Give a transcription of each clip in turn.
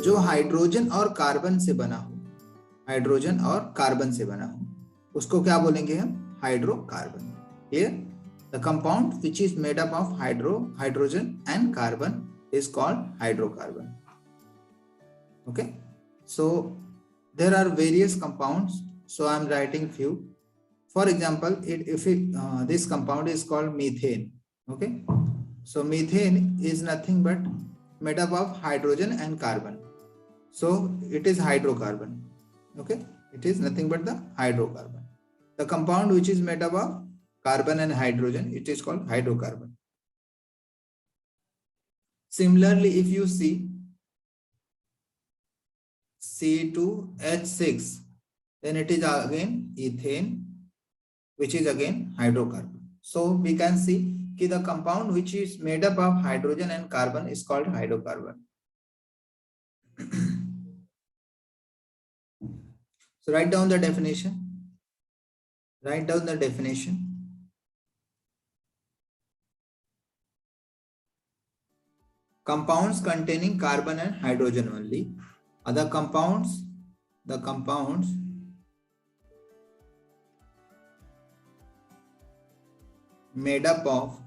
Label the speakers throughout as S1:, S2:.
S1: जो हाइड्रोजन और कार्बन से बना हो, हाइड्रोजन और कार्बन से बना हो, उसको क्या बोलेंगे हम? Hydrocarbon. Clear? The compound which is made up of hydrogen and carbon is called hydrocarbon. Okay, so there are various compounds, so I am writing few. For example, this compound is called methane. Okay, so methane is nothing but made up of hydrogen and carbon, so it is hydrocarbon. Okay, it is nothing but the hydrocarbon. The compound which is made up of carbon and hydrogen, it is called hydrocarbon. Similarly, if you see C2H6, then it is again ethane, which is again hydrocarbon. So we can see that the compound which is made up of hydrogen and carbon is called hydrocarbon. So write down the definition. Write down the definition. Compounds containing carbon and hydrogen only. Other compounds, the compounds made up of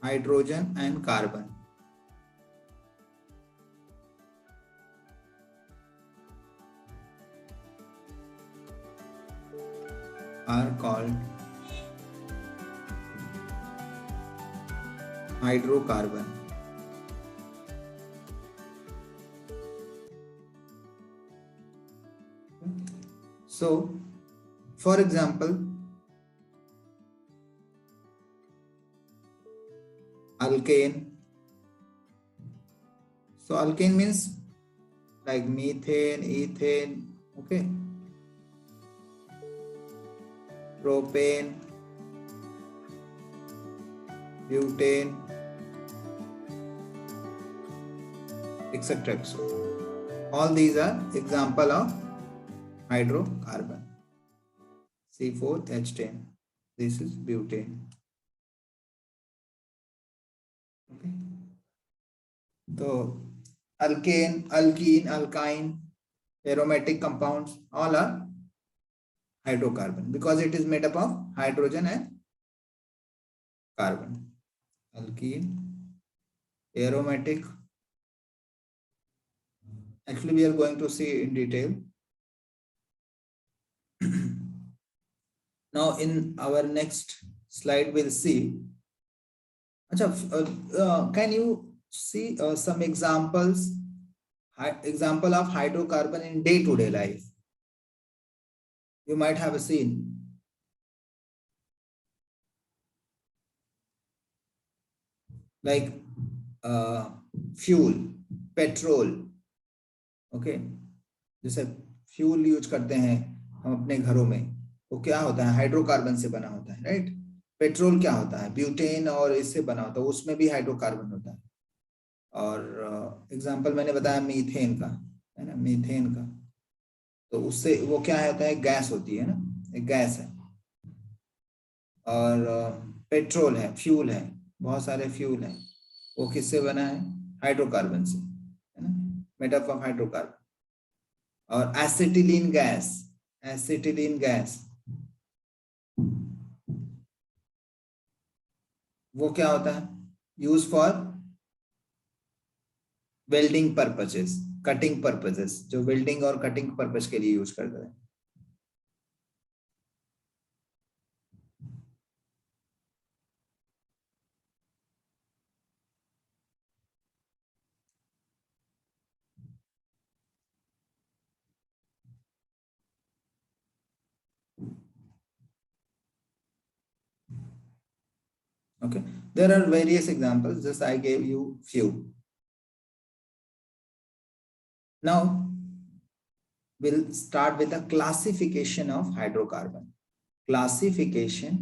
S1: hydrogen and carbon are called hydrocarbon. So, for example, alkane. So alkane means like methane, ethane, okay, propane, butane, etc. All these are example of hydrocarbon. C4H10, this is butane. Okay, so alkane, alkene, alkyne, aromatic compounds, all are hydrocarbon because it is made up of hydrogen and carbon. Alkene, aromatic. Actually, we are going to see in detail. Now, in our next slide, we'll see. Can you see some examples? Example of hydrocarbon in day-to-day life. You might have seen. Like fuel, petrol. Okay, जैसे fuel use करते हैं हम अपने घरों में, वो क्या होता है? हाइड्रोकार्बन से बना होता है, राइट? पेट्रोल क्या होता है? ब्यूटेन और इससे बना होता है, उसमें भी हाइड्रोकार्बन होता है. और एग्जांपल मैंने बताया मीथेन का, है ना, मीथेन का. तो उससे वो क्या होता है? गैस होती है ना, एक गैस है. और पेट्रोल है, फ्यूल है, बहुत सारे फ्यूल हैं, वो किससे बना है? हाइड्रोकार्बन से, है ना, मेड अप ऑफ हाइड्रोकार्बन. और एसिटिलीन गैस, एसिटिलीन गैस वो क्या होता है? Use for welding purposes, cutting purposes, जो वेल्डिंग और कटिंग पर्पस के लिए यूज करते हैं. Okay, there are various examples, just I gave you few. Now we'll start with the classification of hydrocarbon. Classification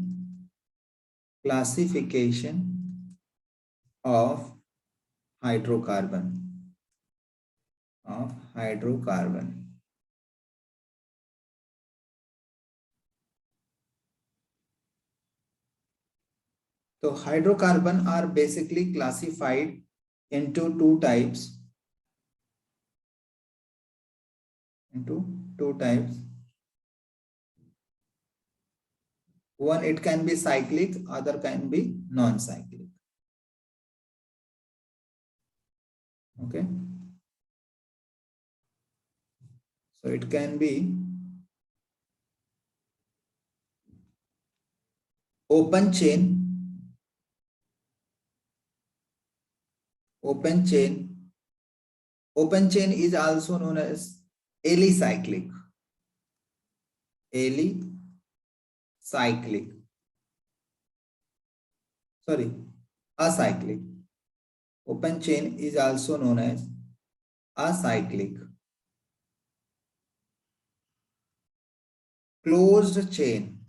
S1: of hydrocarbon. So hydrocarbon are basically classified into two types. One, it can be cyclic, other can be non-cyclic. Okay. So it can be open chain. Open chain is also known as alicyclic. Acyclic. Open chain is also known as acyclic. Closed chain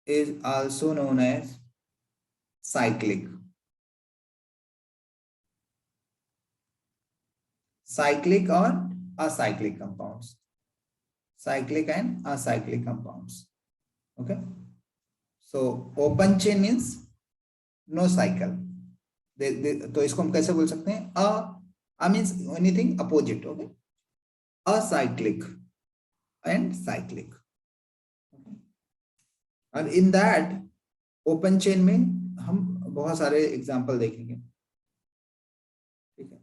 S1: is also known as cyclic. Cyclic or acyclic compounds. Cyclic and acyclic compounds. Okay. So open chain means no cycle. तो इसको हम कैसे बोल सकते हैं? A means anything opposite. Okay. Acyclic and cyclic. Okay. And in that open chain में हम बहुत सारे एग्जांपल देखेंगे. ठीक है.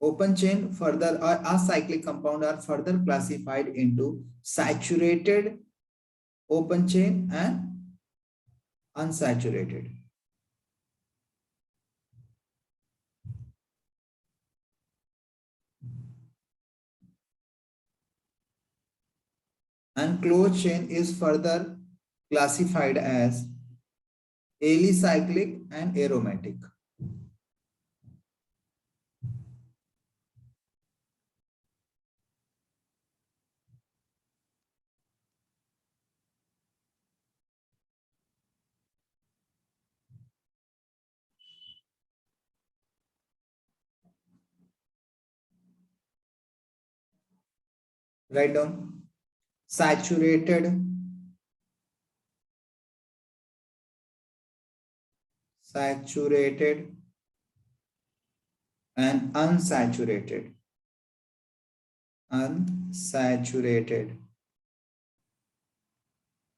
S1: Open chain further or acyclic compound are further classified into saturated open chain and unsaturated. And closed chain is further classified as alicyclic and aromatic. Write down saturated, and unsaturated.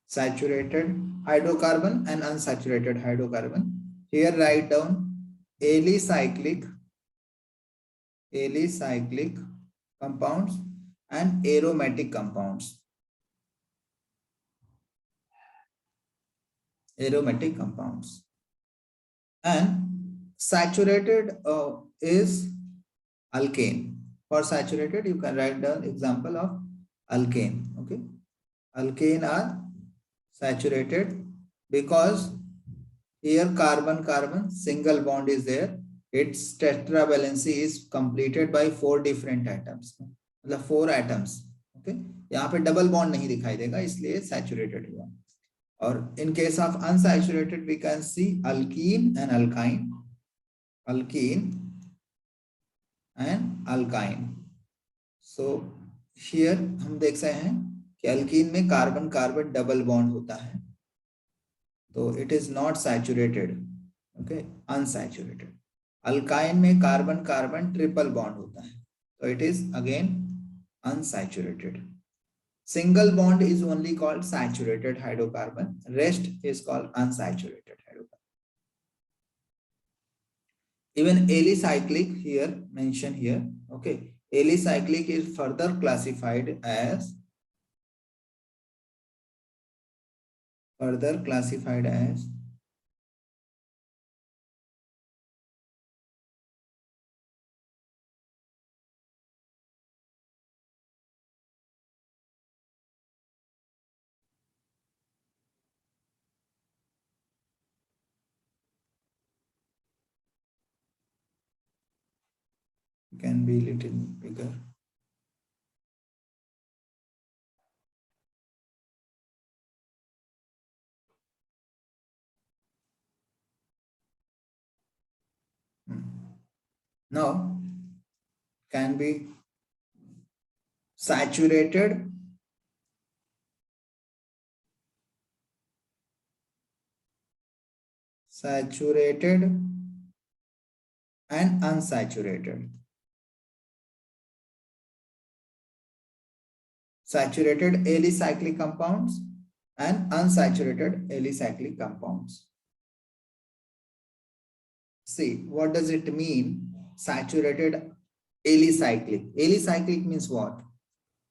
S1: Saturated hydrocarbon and unsaturated hydrocarbon. Here write down alicyclic compounds and aromatic compounds. And saturated is alkane. For saturated, you can write down example of alkane. Okay, alkane are saturated because here carbon single bond is there. Its tetravalency is completed by 4 different atoms. मतलब 4 atoms. Okay, यहाँ पे double bond नहीं दिखाई देगा इसलिए saturated हुआ. और in case of unsaturated we can see alkene and alkyne. So here हम देख सकते हैं कि अल्कीन में कार्बन कार्बन डबल बॉन्ड होता है, तो it is not saturated. Okay, unsaturated. Alkyne में कार्बन कार्बन ट्रिपल बॉन्ड होता है, तो it is again unsaturated. Single bond is only called saturated hydrocarbon. Rest is called unsaturated hydrocarbon. Even alicyclic here mentioned here. Okay, alicyclic is further classified as can be little bigger. Now can be saturated saturated and unsaturated. Saturated alicyclic compounds and unsaturated alicyclic compounds. See, what does it mean? Saturated alicyclic. Alicyclic means what?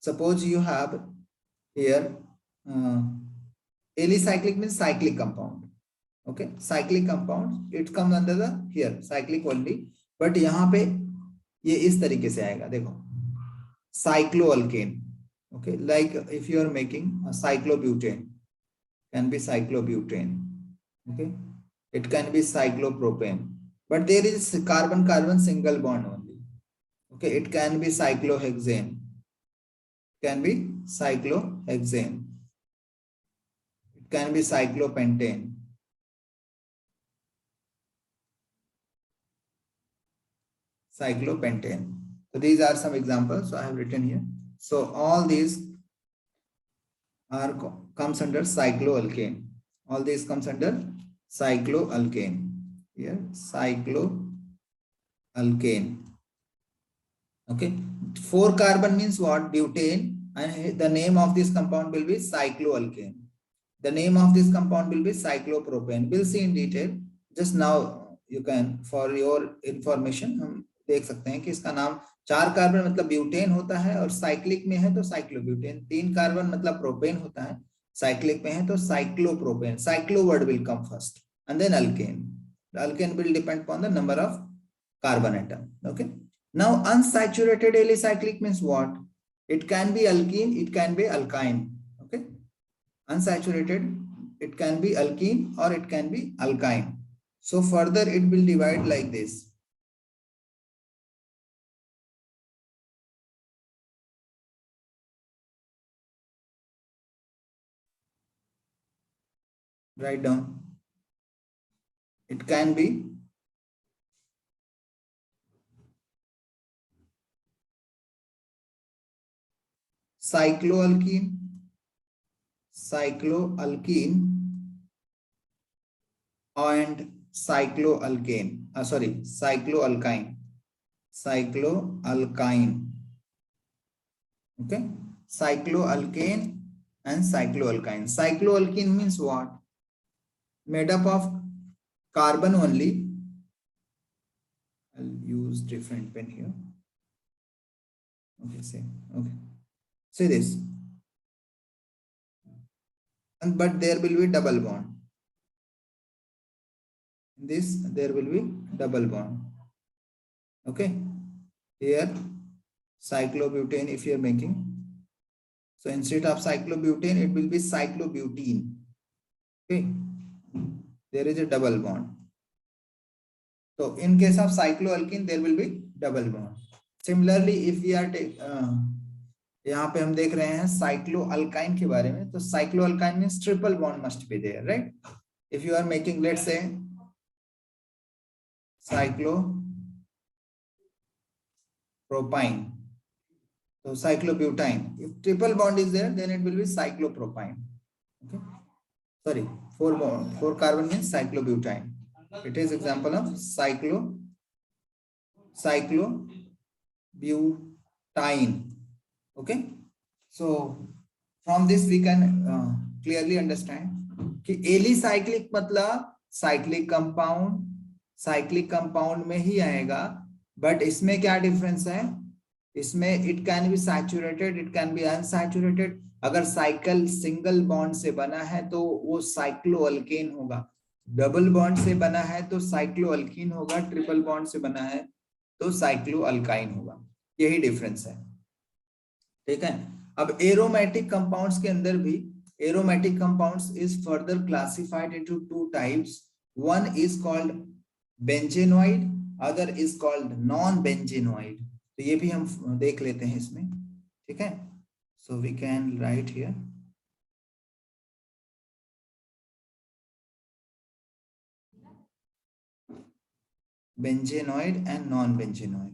S1: Suppose you have here alicyclic means cyclic compound. Okay, cyclic compound, it comes under the here cyclic only, but यहाँ पे ये इस तरीके से आएगा, देखो cycloalkane. Okay, like if you are making a cyclobutane, can be cyclobutane. Okay, it can be cyclopropane, but there is carbon-carbon single bond only. Okay, it can be cyclohexane, can be cyclohexane, it can be cyclopentane. Cyclopentane. So these are some examples. So I have written here. So all these are comes under cycloalkane. All these comes under cycloalkane. Here cycloalkane. Okay. 4 carbon means what? Butane, and the name of this compound will be cycloalkane. The name of this compound will be cyclopropane. We'll see in detail. Just now you can, for your information, हम देख सकते हैं कि इसका नाम 4 carbon मतलब butane होता है, और साइक्लिक में है तो साइक्लोब्यूटेन, 3 कार्बन मतलब प्रोपेन होता है, साइक्लिक में है तो cyclopropane. Cyclo word will come first and then alkane. The alkane will depend upon the number of carbon atom. Okay. Now unsaturated alicyclic means what? It can be alkene, it can be alkyne. Okay. Unsaturated, it can be alkene or it can be alkyne. So further it will divide like this. Write down. It can be cycloalkene, and cycloalkane. Cycloalkyne. Okay, cycloalkane and cycloalkyne. Cycloalkene means what? Made up of carbon only. I'll use different pen here. Okay, say this. But there will be double bond. This there will be double bond. Okay, here cyclobutane if you are making, so instead of cyclobutane it will be cyclobutene. Okay, there is a double bond. So in case of cycloalkene there will be double bond. Similarly if we are यहाँ पे हम देख रहे हैं cycloalkyne के बारे में, तो cycloalkyne means triple bond must be there, right? If you are making, let's say, cyclopropine, so cyclobutane, if triple bond is there then it will be cyclopropine. Okay, sorry, 4 carbon means cyclobutane. It is example of cyclobutane. Okay, so from this we can clearly understand कि alicyclic मतलब cyclic compound में ही आएगा, but इसमें क्या difference है? इसमें it can be saturated, it can be unsaturated. अगर cycle single bond से बना है तो वो साइक्लोअल्केन होगा, डबल बॉन्ड से बना है तो साइक्लोअल्कीन होगा, ट्रिपल बॉन्ड से बना है तो साइक्लोअल्काइन होगा. यही डिफरेंस है. ठीक है. अब एरोमेटिक कंपाउंड्स के अंदर भी, aromatic compounds is further classified into 2 types. One is called benzenoid, other is called non-benzenoid. तो ये भी हम देख लेते हैं इसमें. ठीक है. So we can write here benzenoid and non-benzenoid.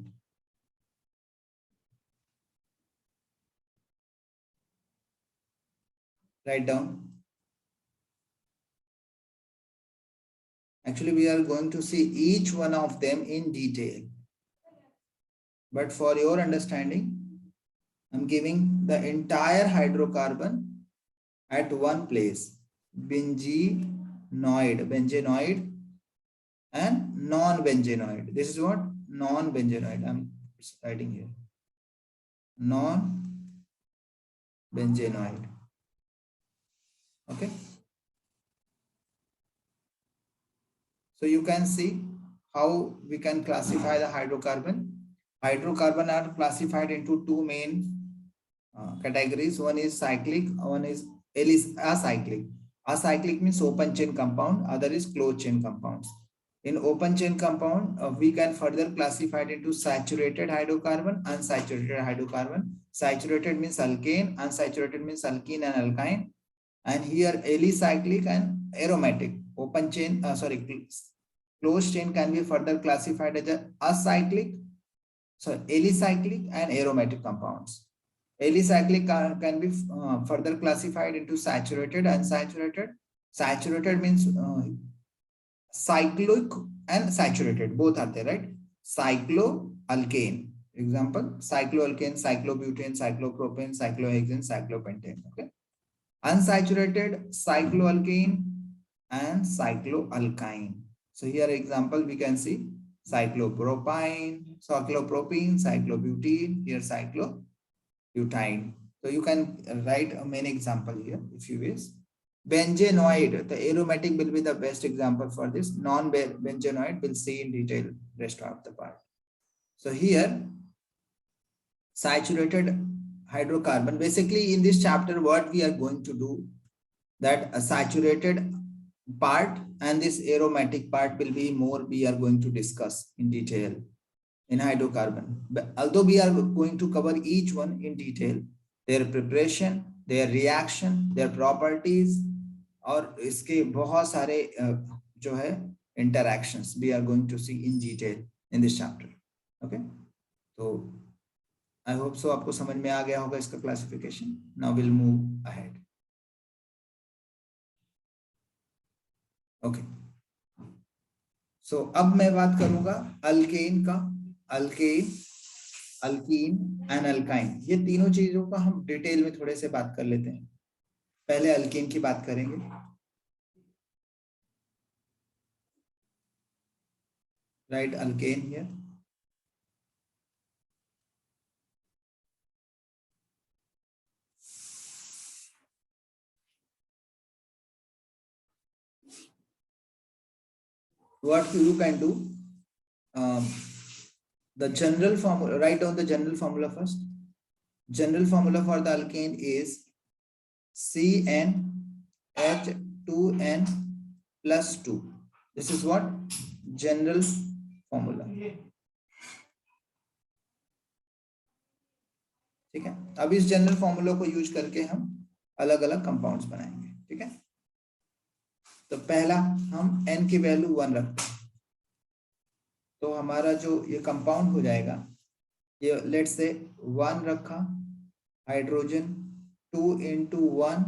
S1: Write down. Actually, we are going to see each one of them in detail. But for your understanding, I'm giving the entire hydrocarbon at one place. Benzenoid and non-benzenoid. This is what? Non-benzenoid. I'm writing here. Non-benzenoid. Okay. So you can see how we can classify the hydrocarbon. Hydrocarbon are classified into two main categories. One is cyclic, one is acyclic. Acyclic means open chain compound, other is closed chain compounds. In open chain compound, we can further classify it into saturated hydrocarbon, unsaturated hydrocarbon. Saturated means alkane, unsaturated means alkene and alkyne. And here alicyclic and aromatic. Open chain, closed chain can be further classified as alicyclic and aromatic compounds. Alicyclic can be further classified into saturated and unsaturated. Saturated means cyclic and saturated, both are there, right? Cycloalkane, example, cycloalkane, cyclobutane, cyclopropane, cyclohexane, cyclopentane. Okay. Unsaturated, cycloalkane and cycloalkyne. So here example we can see cyclopropene, cyclobutene, here cyclobutine. So you can write a main example here if you wish. Benzenoid, the aromatic will be the best example for this. Non-benzenoid we'll see in detail rest of the part. So here saturated hydrocarbon, basically in this chapter what we are going to do, that a saturated part and this aromatic part will be more we are going to discuss in detail in hydrocarbon. But although we are going to cover each one in detail, their preparation, their reaction, their properties, और इसके बहुत सारे जो है interactions we are going to see in detail in this chapter. Okay, so I hope so आपको समझ में आ गया होगा इसका classification. Now we'll move ahead. Okay, so अब मैं बात करूंगा अल्केन का. अल्केन, अल्कीन एंड अल्काइन, ये तीनों चीजों का हम डिटेल में थोड़े से बात कर लेते हैं. पहले अल्केन की बात करेंगे. Right, alkane here. What you can do, the general formula, write down the general formula first. General formula for the alkane is CnH2n plus 2. This is what general formula. ठीक है. अब इस जनरल फॉर्मूला को use करके हम अलग अलग compounds बनाएंगे. ठीक है. तो पहला हम n की वैल्यू 1 रखते हैं, तो हमारा जो ये कंपाउंड हो जाएगा, ये लेट्स से 1 रखा, hydrogen 2 into 1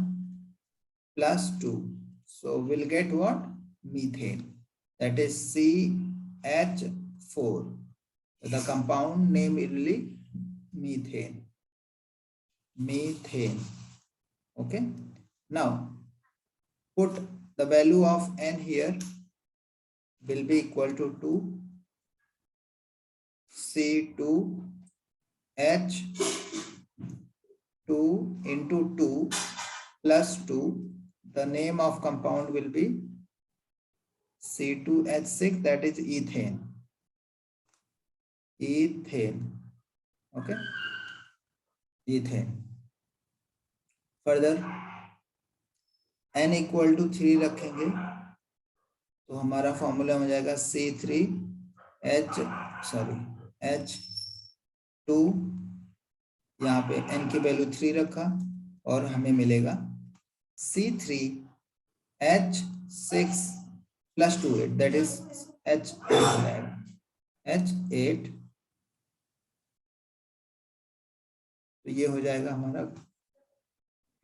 S1: plus 2, so we'll get what? Methane. That is CH4. The compound name will be methane. Methane. Okay. Now put the value of n here will be equal to 2 C2H2 into 2 plus 2. The name of compound will be C2H6, that is ethane. Ethane. Okay. Ethane. Further n equal to 3 रखेंगे तो हमारा formula हो जाएगा H2, यहाँ पे n की value 3 रखा और हमें मिलेगा C3H6 plus 2, 8, that is H8. तो ये हो जाएगा हमारा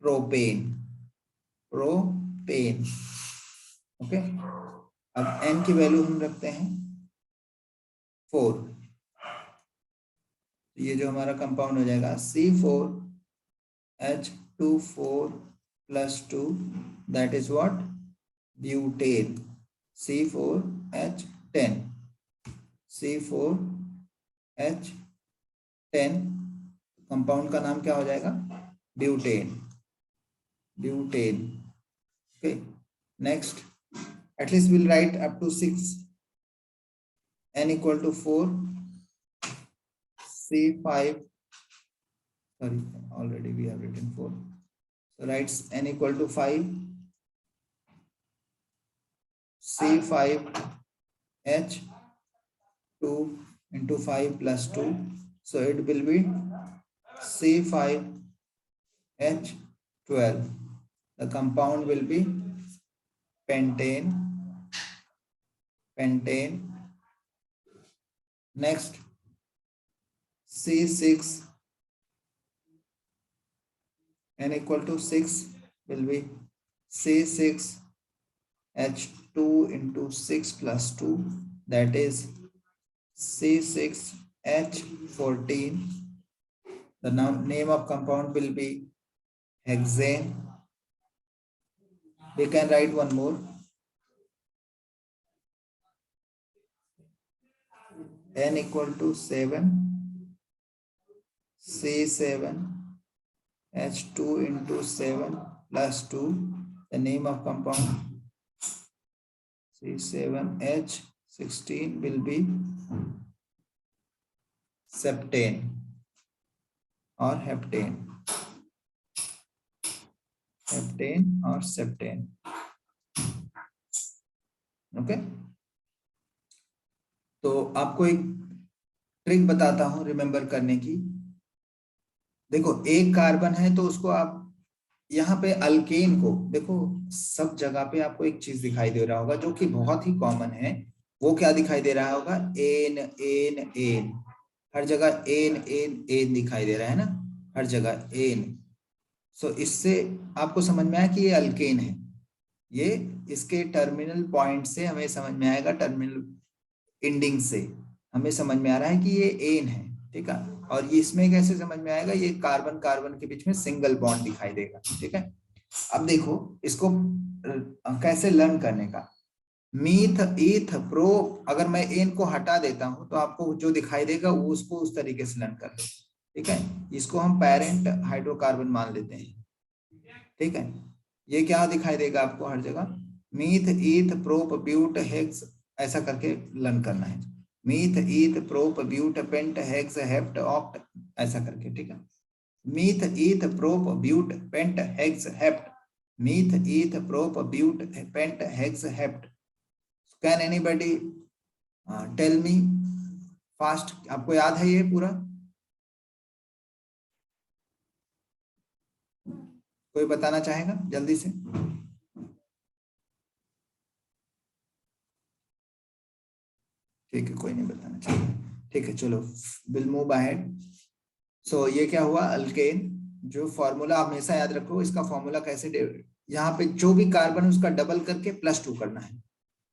S1: प्रोपेन. ओके. अब n की वैल्यू हम रखते हैं 4। ये जो हमारा कंपाउंड हो जाएगा C4H24 + 2, that is what, butane. C4H10, C4H10 compound का नाम क्या हो जाएगा, butane, butane. Okay, next, at least will write up to 6, n equal to 4, C5, sorry, already we have written 4, so writes n equal to 5, C5H2 into 5 plus 2, so it will be C5H12. The compound will be pentane, pentane. Next, C6, n equal to 6 will be C6H2 into 6 plus 2, that is C6H14. The name of compound will be hexane. We can write one more, n equal to 7, C7H2 into 7 plus 2. The name of compound C7H16 will be septane or heptane, heptane or septane. Okay, तो आपको एक trick बताता हूं remember करने की। देखो, एक carbon है तो उसको आप यहाँ पे अल्केन को देखो, सब जगह पे आपको एक चीज दिखाई दे रहा होगा जो कि बहुत ही कॉमन है। वो क्या दिखाई दे रहा होगा, एन एन एन, हर जगह एन एन एन दिखाई दे रहा है ना, हर जगह एन। सो इससे आपको समझ में आया कि ये अल्केन है। ये इसके टर्मिनल पॉइंट से हमें समझ में आएगा, टर्मिनल एंडिंग से हमें समझ में आ रहा है कि ये एन है, ठीक है। और इसमें कैसे समझ में आएगा, ये कार्बन कार्बन के बीच में सिंगल बॉन्ड दिखाई देगा, ठीक है। अब देखो इसको कैसे लर्न करने का, मीथ ईथ प्रो, अगर मैं एन को हटा देता हूं तो आपको जो दिखाई देगा वो उसको उस तरीके से लर्न कर लो, ठीक है। इसको हम पेरेंट हाइड्रोकार्बन मान लेते हैं, ठीक है। ये क्या दिखाई देगा आपको हर जगह, meth eth prop but hex, ऐसा करके लर्न करना है। Meth eth prop but pent hex hept oct, ऐसा करके, ठीक है। Meth eth prop but pent hex hept, meth eth prop but pent hex hept. Can anybody tell me fast, आपको याद है ये पूरा? कोई बताना चाहेगा जल्दी से? ठीक है, कोई नहीं बताना चाहेगा, ठीक है, चलो विल मूव अहेड। सो ये क्या हुआ, अल्केन। जो फॉर्मूला हमेशा याद रखो, इसका फॉर्मूला कैसे, यहाँ पे जो भी कार्बन उसका डबल करके +2 करना है,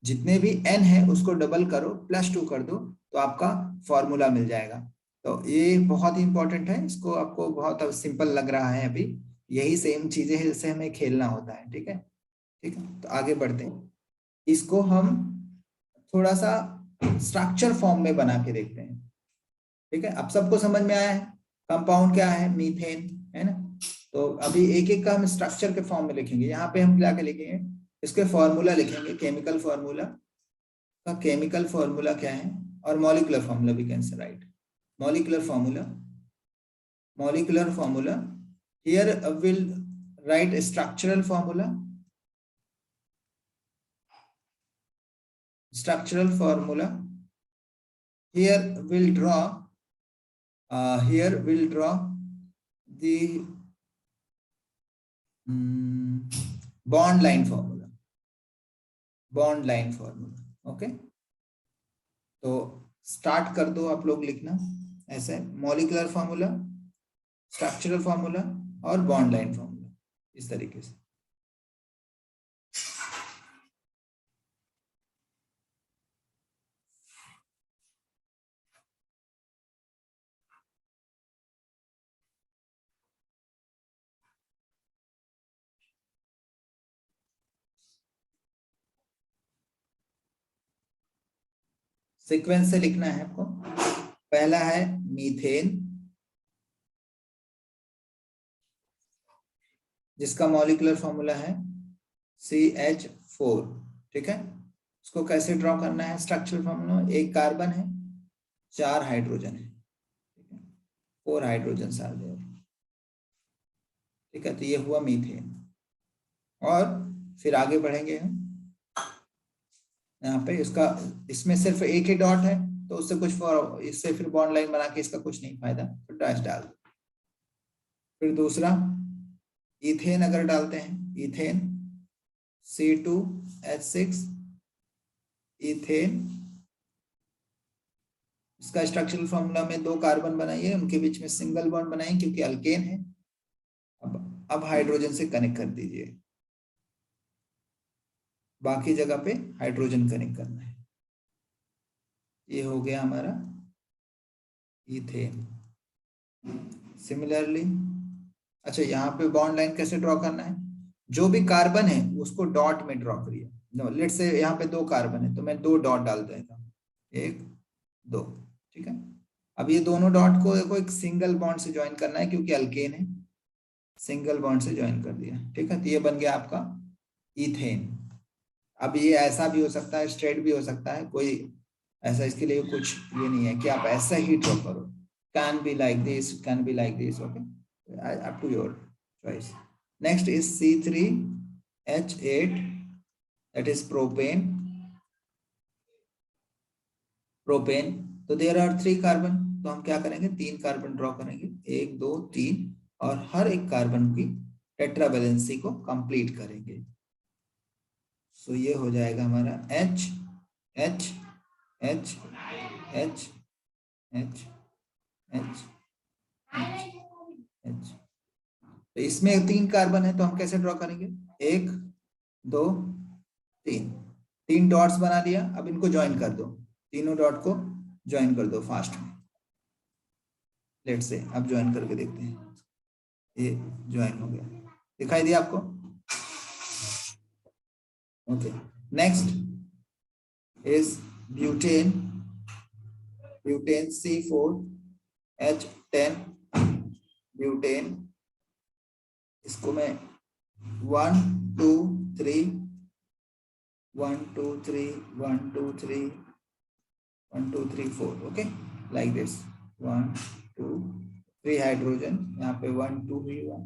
S1: जितने भी n है उसको डबल करो, +2 कर दो, तो आपका फॉर्मूला मिल जाएगा। तो ये बहुत ही इंपॉर्टेंट है, इसको आपको बहुत सिंपल लग रहा है अभी, यही सेम चीजें है जिससे हमें खेलना होता है, ठीक है। ठीक है, तो आगे बढ़ते हैं, इसको हम थोड़ा सा स्ट्रक्चर फॉर्म में बना के देखते हैं, ठीक है। अब सबको समझ में आया है कंपाउंड क्या है, मीथेन, है ना। तो अभी एक एक का हम स्ट्रक्चर के फॉर्म में लिखेंगे। यहाँ पे हम क्या लिखेंगे, इसके फॉर्मूला लिखेंगे, केमिकल फॉर्मूला का, केमिकल फॉर्मूला क्या है, और मॉलिक्यूलर फॉर्मूला भी can say right, molecular formula, molecular formula. Here will write structural formula, structural formula. Here we'll draw the bond line formula, bond line formula, okay। तो start कर दो आप लोग लिखना ऐसे, मॉलिक्यूलर फॉर्मूला, स्ट्रक्चरल फॉर्मूला और bond line formula, इस तरीके से। सीक्वेंस से लिखना है आपको। पहला है मीथेन, जिसका मॉलिक्यूलर फॉर्मूला है CH4। ठीक है, उसको कैसे ड्रॉ करना है? स्ट्रक्चरल फॉर्मूला, एक कार्बन है, 4 हाइड्रोजन है, ठीक है, 4 हाइड्रोजन आर देयर। ठीक है, तो ये हुआ मीथेन। और फिर आगे बढ़ेंगे हम, यहाँ पे इसका, इसमें सिर्फ एक ही डॉट है, तो उससे कुछ इससे फिर बॉन्ड लाइन बना के इसका कुछ नहीं फायदा, तो डैश डाल दो। फिर दूसरा इथेन अगर डालते हैं, इथेन C2H6 इथेन, इसका स्ट्रक्चरल फॉर्मूला में 2 कार्बन बनाइए, उनके बीच में सिंगल बॉन्ड बनाइए क्योंकि अल्केन है। अब हाइड्रोजन से कनेक्ट कर दीजिए, बाकी जगह पे हाइड्रोजन कनेक्ट करना है। ये हो गया हमारा इथेन। सिमिलरली, अच्छा यहाँ पे बॉन्ड लाइन कैसे ड्रॉ करना है? जो भी कार्बन है उसको डॉट में ड्रॉ करिए। लेट्स से यहाँ पे 2 कार्बन है, तो मैं 2 डॉट डाल देता हूँ, 1 2। ठीक है, अब ये दोनों डॉट को देखो एक सिंगल बॉन्ड से ज्वाइन करना है क्योंकि अल्केन है, सिंगल बॉन्ड से ज्वाइन कर दिया। ठीक है, तो ये बन गया आपका इथेन। अब ये ऐसा भी हो सकता है, स्ट्रेट भी हो सकता है, कोई ऐसा इसके लिए कुछ ये नहीं है कि आप ऐसा ही ड्रॉ करो। Can be like this, can be like this, okay, up to your choice. Next is C3H8, that is propane. Propane, तो देयर आर 3 कार्बन, तो हम क्या करेंगे, 3 कार्बन ड्रॉ करेंगे, 1 2 3, और हर एक कार्बन की टेट्रा वैलेंसी को कंप्लीट करेंगे। सो ये हो जाएगा हमारा H H H H H H H। तो इसमें 3 कार्बन है, तो हम कैसे ड्रॉ करेंगे, 1 2 3, 3 डॉट्स बना लिया। अब इनको ज्वाइन कर दो, तीनों डॉट को ज्वाइन कर दो फास्ट में। लेट से अब ज्वाइन करके देखते हैं, ये ज्वाइन हो गया, दिखाई दिया आपको? Okay, next is butane. Butane C4H10 butane, इसको मैं 1 2 3 1 2 3 1 2 3 1 2 3 4, ओके, लाइक दिस 1 2 3 हाइड्रोजन, यहाँ पे 1 2 भी 1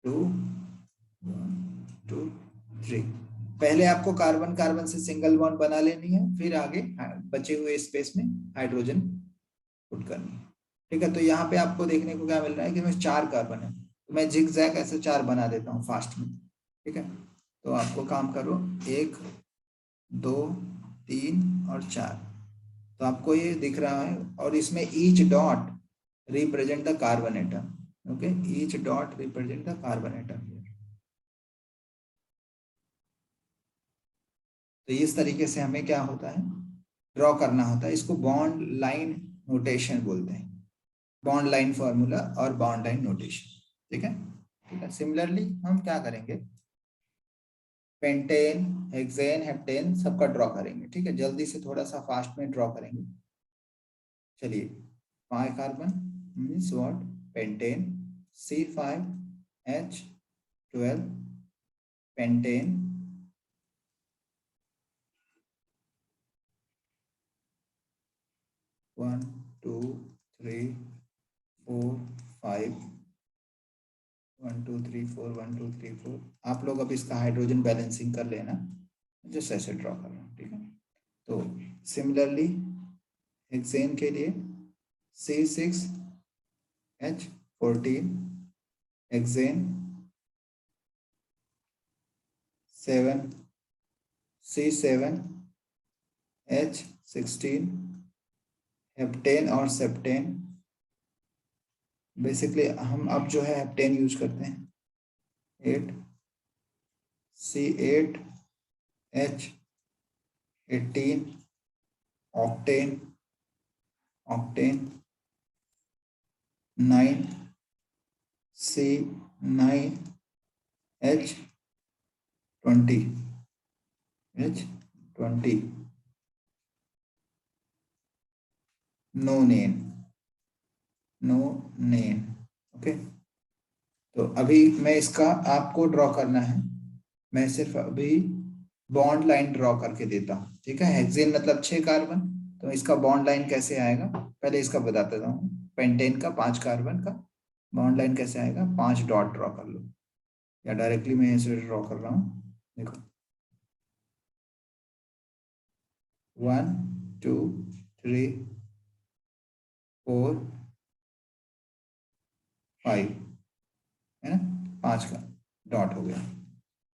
S1: 2 1 2 3। पहले आपको कार्बन कार्बन से सिंगल बॉन्ड बना लेनी है, फिर आगे बचे हुए स्पेस में हाइड्रोजन पुट करनी है। ठीक है, तो यहाँ पे आपको देखने को क्या मिल रहा है कि मैं 4 कार्बन है, तो मैं जिग जैग ऐसे 4 बना देता हूँ फास्ट में। ठीक है, तो आपको काम करो 1 2 3 और 4, तो आपको ये दिख रहा है, और इसमें each dot represent the carbon atom. Okay, each dot represent the carbon atom. तो इस तरीके से हमें क्या होता है, ड्रॉ करना होता है। इसको बॉन्ड लाइन नोटेशन बोलते हैं, बॉन्ड लाइन फॉर्मूला और बॉन्ड लाइन नोटेशन। ठीक है, ठीक है। सिमिलरली हम क्या करेंगे, पेंटेन हेक्सेन हेप्टेन सबका ड्रॉ करेंगे। ठीक है, जल्दी से थोड़ा सा फास्ट में ड्रॉ करेंगे। चलिए, 5 carbon means what, pentane C5H12 pentane, 1 2 3 4 5 1 2 3 4 1 2 3 4। आप लोग अब इसका हाइड्रोजन बैलेंसिंग कर लेना, जस्ट ऐसे ड्रॉ करना। ठीक है, तो सिमिलरली हेक्सेन के लिए C6H14 हेक्सेन, 7 C7H16 हेप्टेन और सेप्टेन। बेसिकली हम अब जो है हेप्टेन यूज करते हैं। 8 C8H18 octane, octane 9 C9H20 H20 नोनेन, नोनेन। Okay, तो अभी मैं इसका आपको ड्रॉ करना है, मैं सिर्फ अभी बॉन्ड लाइन ड्रॉ करके देता हूँ। ठीक है, हेक्सेन मतलब 6 कार्बन, तो इसका बॉन्ड लाइन कैसे आएगा, पहले इसका बता देता हूँ। पेंटेन का 5 कार्बन का बॉन्ड लाइन कैसे आएगा, 5 डॉट ड्रॉ कर लो, या डायरेक्टली मैं इसे ड्रॉ कर रहा हूँ। देखो 1 2 3 4 5, है ना, 5 का डॉट हो गया।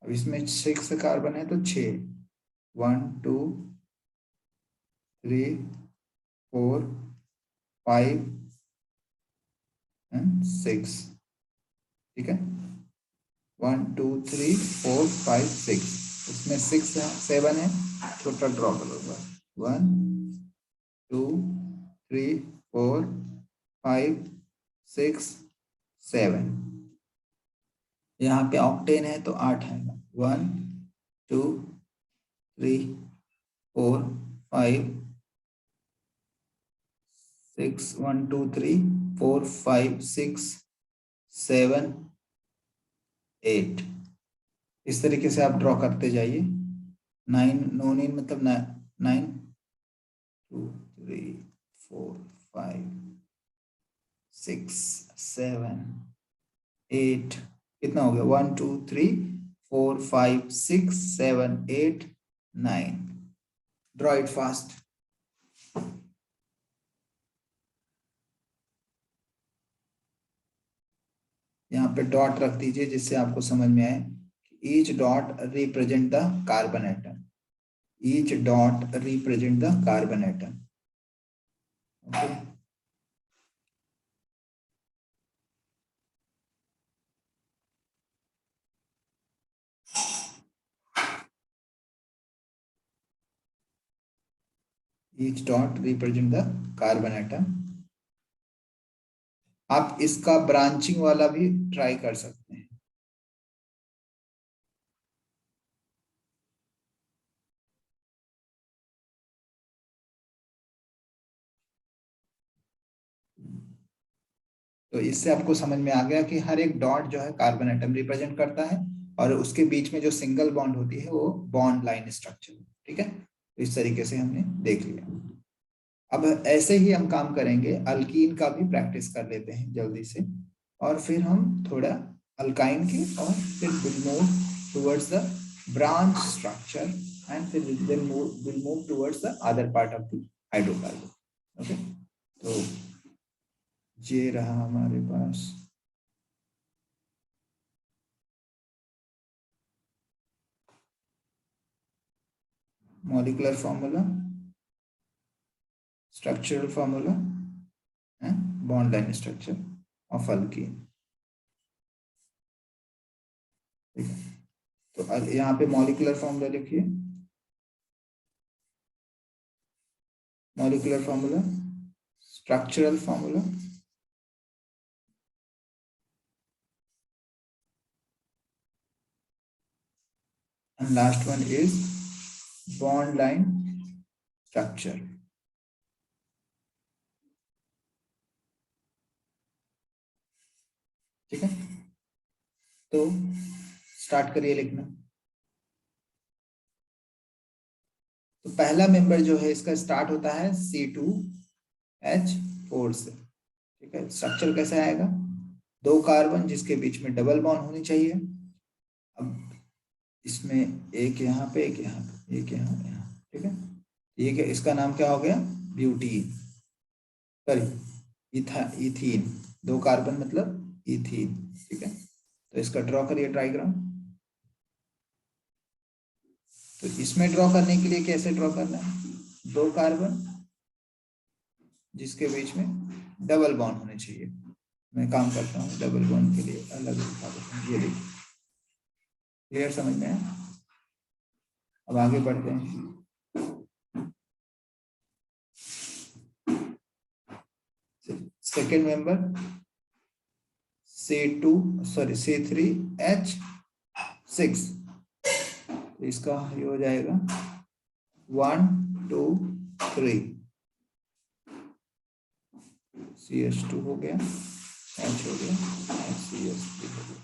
S1: अब इसमें 6 कार्बन है तो 6, 1 2 3 4 5 एंड 6। ठीक है, 1 2 3 4 5 6, इसमें 6 है, 7 है, छोटा ड्रॉ करूंगा। 1 2 3 4 5 6 7, यहाँ पे ऑक्टेन है तो 8 है। 1 2 3 4 5 6, 1 2 3 4 5 6 7 8, इस तरीके से आप ड्रॉ करते जाइए। 9 9 मतलब 9 2 3 4 5 6 7 8, कितना हो गया, 1 2 3 4 5 6 7 8 9। Draw it fast. यहाँ पे डॉट रख दीजिए जिससे आपको समझ में आए। Each dot represent the carbon atom, each dot represent the carbon atom. Okay, each dot represent the carbon atom. आप इसका ब्रांचिंग वाला भी ट्राई कर सकते हैं। तो इससे आपको समझ में आ गया कि हर एक डॉट जो है कार्बन एटम रिप्रेजेंट करता है, और उसके बीच में जो सिंगल बॉन्ड होती है वो बॉन्ड लाइन स्ट्रक्चर। ठीक है, तो इस तरीके से हमने देख लिया। अब ऐसे ही हम काम करेंगे, अल्कीन का भी प्रैक्टिस कर लेते हैं जल्दी से, और फिर हम थोड़ा अल्काइन की, और फिर will move towards the branch structure, and फिर will move towards the other part of the hydrocarbon. Okay, तो ये रहा हमारे पास molecular formula, structural formula and bond line structure of alkene. ठीक है, तो यहाँ पे मॉलिक्यूलर फॉर्मूला लिखिए, molecular formula, structural formula, and last one is bond line structure। ठीक है, तो स्टार्ट करिए लिखना। तो पहला मेंबर जो है इसका स्टार्ट होता है C2H4 से। ठीक है, स्ट्रक्चर कैसे आएगा, 2 कार्बन जिसके बीच में डबल बॉन्ड होनी चाहिए। अब इसमें एक यहाँ पे, एक यहाँ पे, एक यहाँ, यहाँ। ठीक है, ये क्या, इसका नाम क्या हो गया, ब्यूटीन, सॉरी इथीन, 2 कार्बन मतलब इथीन। ठीक है, तो इसका ड्रॉ करिए ट्राइग्राम। तो इसमें ड्रॉ करने के लिए कैसे ड्रॉ करना है, 2 कार्बन जिसके बीच में डबल बॉन्ड होने चाहिए। मैं काम करता हूँ डबल बॉन्ड के लिए अलग लिखा देता हूँ, ये देखिए, क्लियर समझ में आया। अब आगे बढ़ते हैं। सेकेंड मेंबर C3H6, इसका ये हो जाएगा 1 2 3। CH2 हो गया, H हो गया, CH3 हो गया।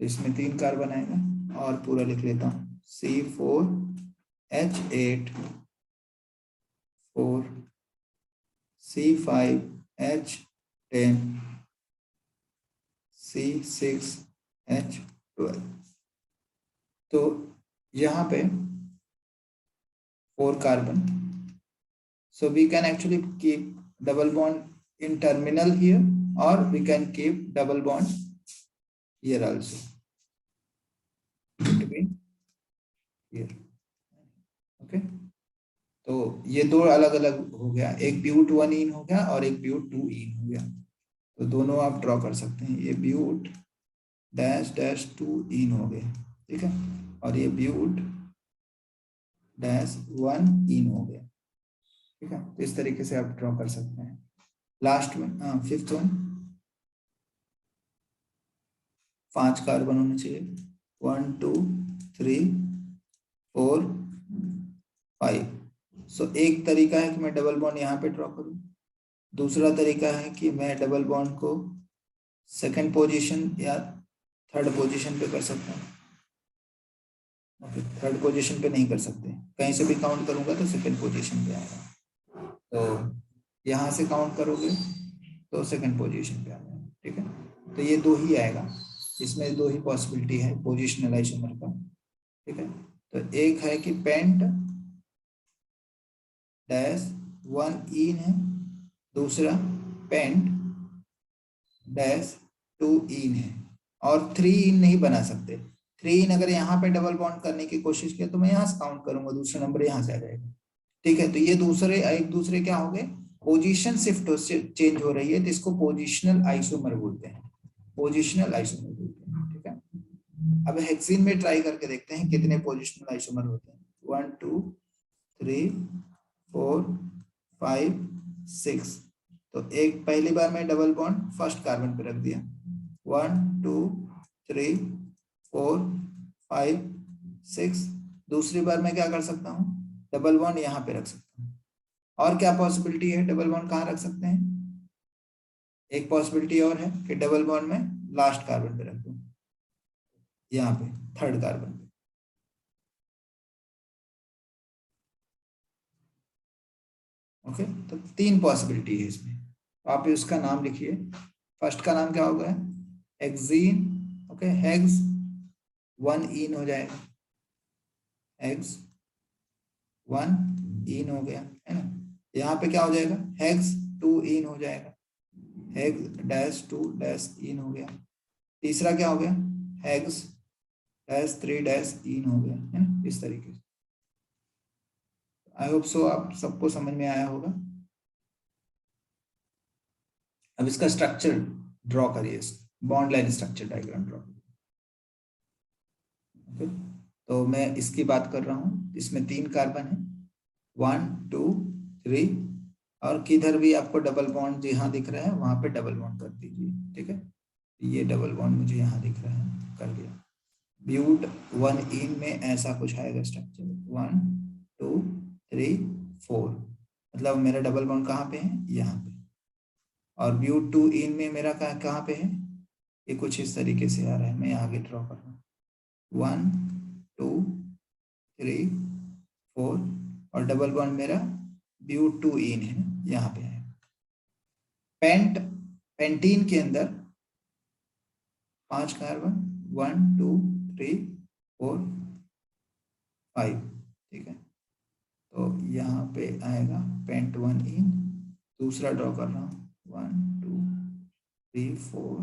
S1: इसमें 3 कार्बन आएगा और पूरा लिख लेता हूँ C4H8 4 C5H10 C6H12। तो यहाँ पे 4 carbon, so we can actually keep double bond in terminal here, or we can keep double bond here also, between here. Okay, तो ये दो अलग अलग हो गया, एक ब्यूट 1 इन हो गया और एक ब्यूट 2 इन हो गया। तो दोनों आप ड्रॉ कर सकते हैं, ये ब्यूट डैश डैश 2 इन हो गया, ठीक है, और ये ब्यूट डैश 1 इन हो गया, ठीक है। तो इस तरीके से आप ड्रॉ कर सकते हैं। लास्ट में फिफ्थ वन, 5 कार्बन होने चाहिए, 1 2 3 4 5। सो एक तरीका है कि मैं डबल बॉन्ड यहाँ पे ड्रॉ करूँ, दूसरा तरीका है कि मैं डबल बॉन्ड को सेकंड पोजीशन या थर्ड पोजीशन पे कर सकता हूँ। ओके, थर्ड पोजीशन पे नहीं कर सकते, कहीं से भी काउंट करूंगा तो सेकंड पोजीशन पे आएगा। तो यहाँ से काउंट करोगे तो सेकंड पोजीशन पे आ जाएगा, ठीक है। तो ये दो ही आएगा, इसमें दो ही पॉसिबिलिटी है पोजिशनल आइसोमर का, ठीक है। तो एक है कि पेंट डैश 1 इन है, दूसरा पेंट डैश 2 इन है, और 3 इन नहीं बना सकते। 3 इन अगर यहाँ पे डबल बॉन्ड करने की कोशिश किया तो मैं यहाँ से काउंट करूंगा, दूसरा नंबर यहाँ से आ जाएगा, ठीक है। तो ये दूसरे एक दूसरे क्या हो गए, पोजीशन शिफ्ट चेंज हो रही है, तो इसको पोजिशनल आइसोमर बोलते हैं, पोजिशनल आइसोमर बोलते हैं, ठीक है। अब हेक्सीन में ट्राई करके देखते हैं कितने पोजिशनल आइसोमर होते हैं। 1 2 3 4 5 6। तो एक पहली बार में डबल बॉन्ड फर्स्ट कार्बन पे रख दिया, 1 2 3 4 5 6। दूसरी बार मैं क्या कर सकता हूँ, डबल बॉन्ड यहाँ पे रख सकता हूँ। और क्या पॉसिबिलिटी है, डबल बॉन्ड कहाँ रख सकते हैं, एक पॉसिबिलिटी और है कि डबल बॉन्ड में लास्ट कार्बन पे रख दूं, यहाँ पे थर्ड कार्बन पे। ओके, तो 3 पॉसिबिलिटी है इसमें, आप उसका नाम लिखिए। फर्स्ट का नाम क्या होगा, हेक्सीन, ओके, हेक्स 1 इन हो जाएगा, हेक्स 1 इन हो गया, है ना। यहाँ पे क्या हो जाएगा, हेक्स 2 इन हो जाएगा, हेक्स डैश 2 डैश इन हो गया। तीसरा क्या हो गया, हेक्स डैश 3 डैश इन हो गया, है ना, इस तरीके से। आई होप सो आप सबको समझ में आया होगा। अब इसका स्ट्रक्चर ड्रॉ करिए, bond line structure diagram draw. Okay, तो मैं इसकी बात कर रहा हूँ, इसमें 3 कार्बन है, 1 2 3, और किधर भी आपको डबल बॉन्ड जहाँ दिख रहा है वहां पे डबल बॉन्ड कर दीजिए, ठीक है। ये डबल बॉन्ड मुझे यहाँ दिख रहा है, कर दिया। ब्यूट 1 इन में ऐसा कुछ आएगा स्ट्रक्चर, 1 2 3 4, मतलब मेरा डबल बॉन्ड कहाँ पे है, यहाँ पे। और ब्यूट 2 इन में मेरा कहाँ पे है, ये कुछ इस तरीके से आ रहा है, मैं आगे ड्रॉ कर रहा हूँ, 1 2 3 4, और डबल बॉन्ड मेरा ब्यूट 2 इन है, यहाँ पे है। पेंटीन के अंदर 5 कार्बन, 1 2 3 4 5, ठीक है। तो यहाँ पे आएगा पेंट 1 इन, दूसरा ड्रॉ कर रहा हूँ, 1 2 3 4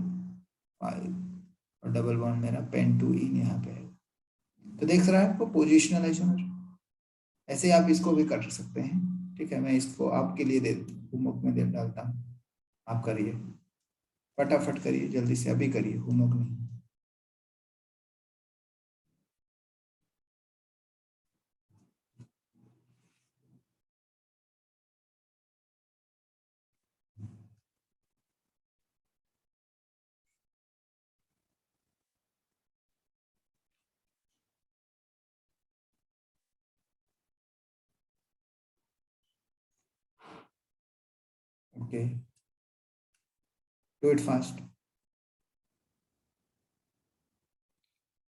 S1: 5, और डबल बॉन्ड मेरा पेंट 2 इन यहाँ पे है। तो देख रहा है आपको पोजिशनल आइसोमर, ऐसे आप इसको भी कर सकते हैं, ठीक है। मैं इसको आपके लिए दे होमवर्क में दे डालता हूँ, आप करिए, फटाफट करिए, जल्दी से अभी करिए, होमवर्क नहीं। Okay, do it fast.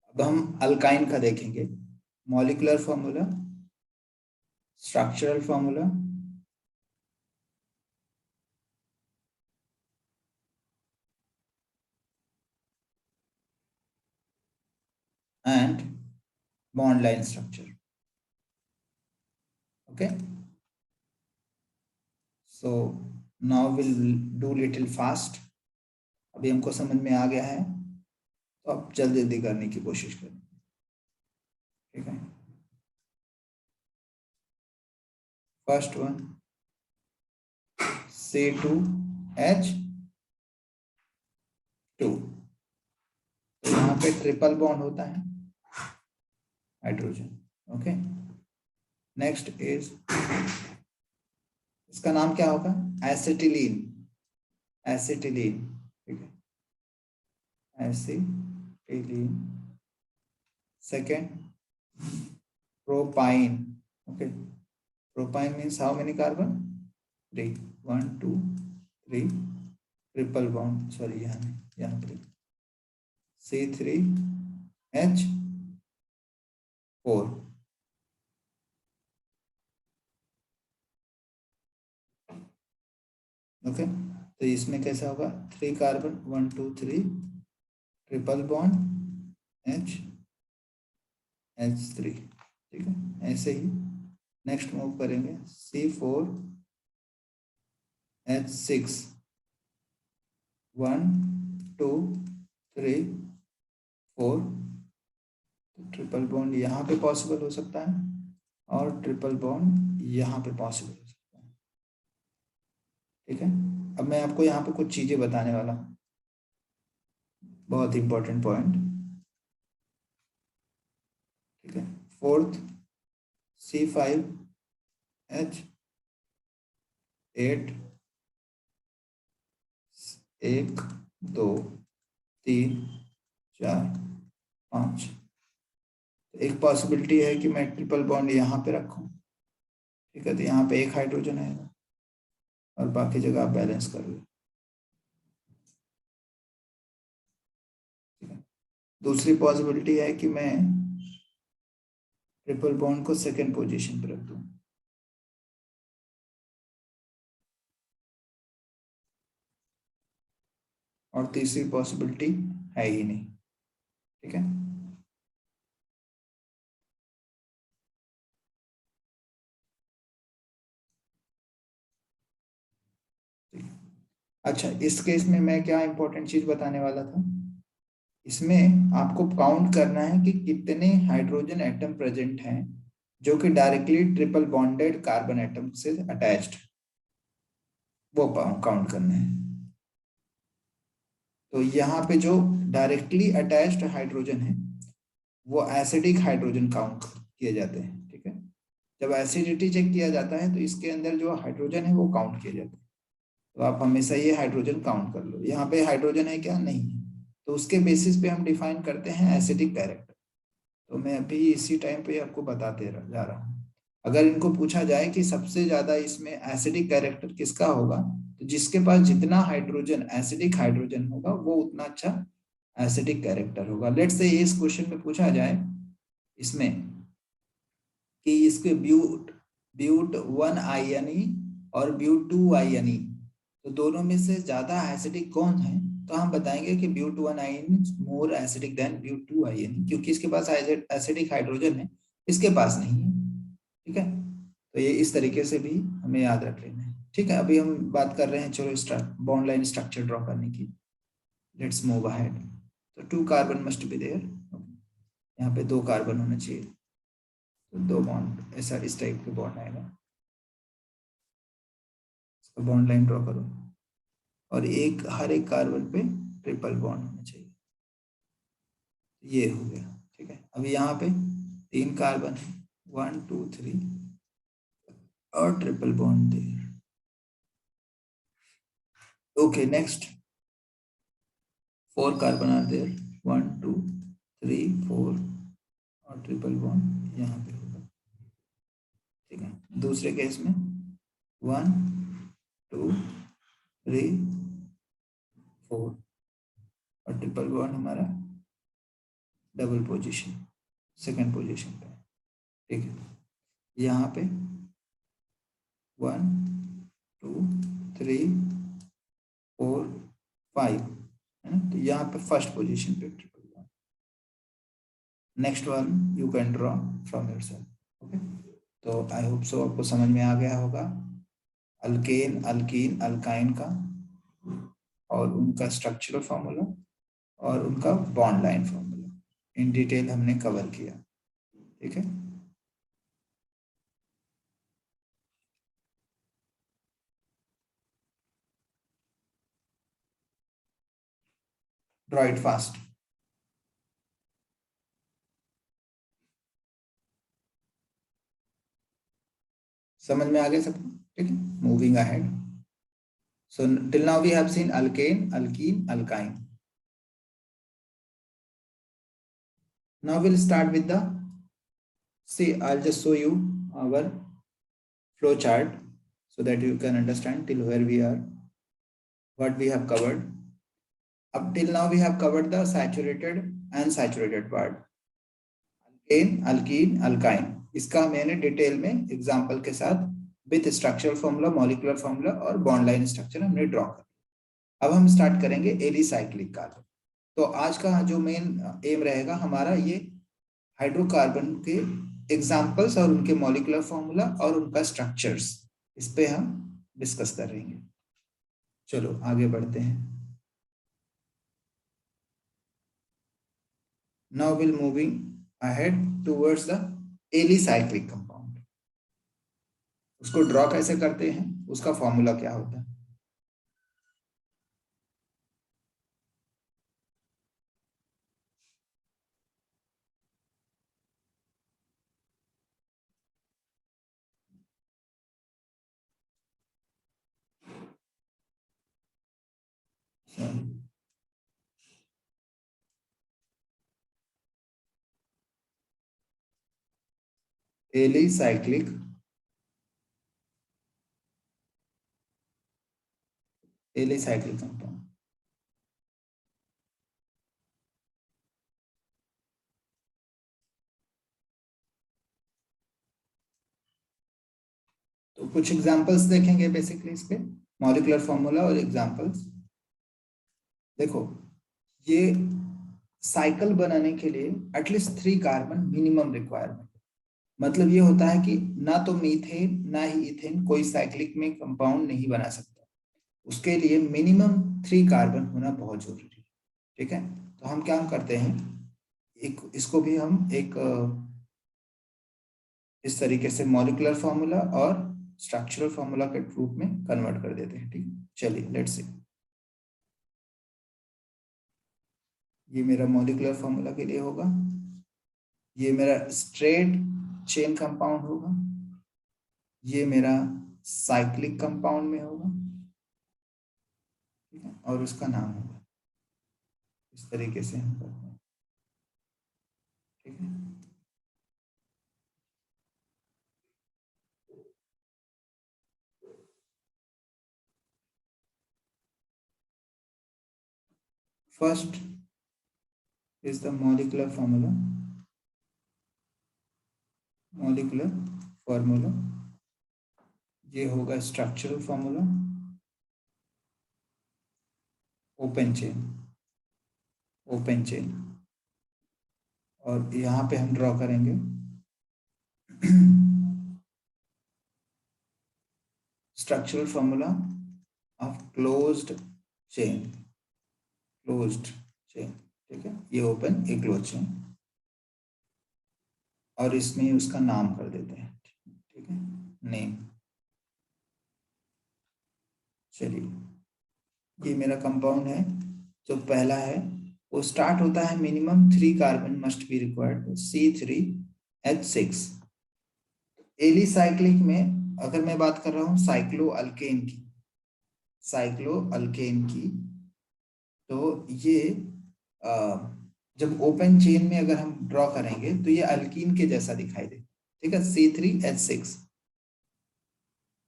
S1: अब हम अल्काइन का देखेंगे। Molecular formula, structural formula, and bond line structure. Okay, so now we'll do little fast. अभी हमको समझ में आ गया है, तो अब जल्दी जल्दी करने की कोशिश करें। ठीक है, फर्स्ट वन C2H2, तो यहाँ पे ट्रिपल बॉन्ड होता है हाइड्रोजन। ओके, नेक्स्ट इज, इसका नाम क्या होगा? एसिटिलीन। एसिटिलीन, ठीक है, acetylene. Second propyne. Okay, propyne means how many carbon? 3, 1 2 3, triple bond, sorry यहाँ पे C3H4। ओके, तो इसमें कैसा होगा? 3 कार्बन, 1 2 3, ट्रिपल बॉन्ड H3। ठीक है, ऐसे ही नेक्स्ट मूव करेंगे C4H6, 1 2 3 4, ट्रिपल बॉन्ड यहाँ पे पॉसिबल हो सकता है और ट्रिपल बॉन्ड यहाँ पे पॉसिबल हो सकता है। ठीक है, अब मैं आपको यहाँ पे कुछ चीजें बताने वाला हूँ, बहुत इंपॉर्टेंट पॉइंट। ठीक है, फोर्थ C5H8, 1 2 3 4 5, एक पॉसिबिलिटी है कि मैं ट्रिपल बॉन्ड यहाँ पे रखूं। ठीक है, तो यहाँ पे एक हाइड्रोजन आएगा और बाकी जगह आप बैलेंस कर लो। ठीक है, दूसरी पॉसिबिलिटी है कि मैं ट्रिपल बॉन्ड को सेकेंड पोजीशन पे रख दूं। और तीसरी पॉसिबिलिटी है ही नहीं। ठीक है, अच्छा, इस केस में मैं क्या इंपॉर्टेंट चीज बताने वाला था, इसमें आपको काउंट करना है कि कितने हाइड्रोजन एटम प्रेजेंट हैं जो कि directly triple bonded carbon atom से अटैच्ड, वो काउंट करना है। तो यहाँ पे जो डायरेक्टली अटैच्ड हाइड्रोजन है वो एसिडिक हाइड्रोजन काउंट किए जाते हैं। ठीक है, जब एसिडिटी चेक किया जाता है तो इसके अंदर जो हाइड्रोजन है वो काउंट किया जाता है। तो आप हमेशा ये हाइड्रोजन काउंट कर लो। यहाँ पे हाइड्रोजन है क्या? नहीं है, तो उसके बेसिस पे हम डिफाइन करते हैं एसिडिक कैरेक्टर। तो मैं अभी इसी टाइम पे आपको बताते जा रहा हूँ। अगर इनको पूछा जाए कि सबसे ज्यादा इसमें एसिडिक कैरेक्टर किसका होगा, तो जिसके पास जितना हाइड्रोजन एसिडिक हाइड्रोजन होगा वो उतना अच्छा एसिडिक कैरेक्टर होगा। लेट्स से इस क्वेश्चन में पूछा जाए इसमें कि इसके ब्यूट ब्यूट 1 आयनी और ब्यूट 2 आयनी, तो दोनों में से ज्यादा एसिडिक कौन है? तो हम बताएंगे कि but 1 yne more acidic than but 2 yne, क्योंकि इसके पास एसिडिक हाइड्रोजन है, इसके पास नहीं है। ठीक है, तो ये इस तरीके से भी हमें याद रख लेना है। ठीक है, अभी हम बात कर रहे हैं, चलो बॉन्ड लाइन स्ट्रक्चर ड्रॉ करने की। Let's move ahead. तो 2 कार्बन मस्ट बी देयर, यहाँ पे 2 कार्बन होना चाहिए, तो 2 बॉन्ड, ऐसा इस टाइप के बॉन्ड आएगा। इसका बॉन्ड लाइन ड्रॉ करो और हर एक कार्बन पे ट्रिपल बॉन्ड होना चाहिए। ये हो गया। ठीक है, अभी यहाँ पे 3 कार्बन है, 1 2 3 और triple bond there. Okay, next 4 carbon are there, 1 2 3 4 और ट्रिपल बॉन्ड यहाँ पे होगा। ठीक है, दूसरे केस में 1 2 3 4 और ट्रिपल बॉन्ड हमारा डबल पोजीशन, सेकंड पोजीशन पे, ठीक है। यहाँ पे 1 2 3 4 5 है ना, तो यहाँ पे फर्स्ट पोजीशन पे triple bond. Next one you can draw from your self. Okay, तो आई होप सो आपको समझ में आ गया होगा अल्केन, अल्कीन, अल्काइन का और उनका स्ट्रक्चरल फॉर्मूला और उनका bond line formula in detail हमने कवर किया, ठीक है। Draw it fast. समझ में आ गया सबको, ठीक है। Moving ahead, so till now we have seen alkane, alkene, alkyne. Now we'll start with the, see, I'll just show you our flow chart so that you can understand till where we are, what we have covered. Up till now we have covered the saturated and saturated part, alkane, alkene, alkyne. इसका मैंने detail में example के साथ with structural formula, molecular formula और bond line structure हमने draw कर। अब हम स्टार्ट करेंगे एलिसाइक्लिक कार्बन। तो आज का जो मेन एम रहेगा हमारा ये हाइड्रोकार्बन के एग्जाम्पल्स और उनके मॉलिक्यूलर फॉर्मूला और उनका स्ट्रक्चर्स, इस पे हम डिस्कस करेंगे। चलो आगे बढ़ते हैं। Now will moving ahead towards the alicyclic compound. उसको ड्रॉ कैसे करते हैं, उसका फॉर्मूला क्या होता है। एलिसाइक्लिक एलिसाइक्लिक कंपाउंड, तो कुछ एग्जांपल्स देखेंगे बेसिकली इस पे, मॉलिक्यूलर फॉर्मूला और एग्जांपल्स। देखो, ये साइकिल बनाने के लिए एटलीस्ट 3 कार्बन मिनिमम रिक्वायरमेंट, मतलब ये होता है कि ना तो मीथेन ना ही इथेन कोई साइक्लिक में कंपाउंड नहीं बना सकता, उसके लिए मिनिमम 3 कार्बन होना बहुत जरूरी है, ठीक है। तो हम क्या करते हैं, एक इसको भी हम एक इस तरीके से मॉलिक्यूलर फॉर्मूला और स्ट्रक्चरल फॉर्मूला के रूप में कन्वर्ट कर देते हैं, ठीक है। चलिए लेट्स सी, ये मेरा मॉलिक्यूलर फॉर्मूला के लिए होगा, ये मेरा स्ट्रेट चेन कंपाउंड होगा, ये मेरा साइक्लिक कंपाउंड में होगा, ठीक है, और उसका नाम होगा। इस तरीके से हम करते हैं, ठीक है। First is the molecular formula, molecular formula, ये होगा structural formula, open chain, open chain, और यहाँ पे हम ड्रॉ करेंगे structural formula of closed chain, closed chain, ठीक है। ये ओपन, ये क्लोज चेन, और इसमें उसका नाम कर देते हैं, ठीक है, नेम। चलिए, ये मेरा कंपाउंड है, जो पहला है वो स्टार्ट होता है minimum 3 carbon must be required, C3H6। Alicyclic में अगर मैं बात कर रहा हूँ साइक्लो अल्केन की, साइक्लो अल्केन की, तो ये जब ओपन चेन में अगर हम ड्रॉ करेंगे तो ये अल्कीन के जैसा दिखाई दे, ठीक है, C3H6।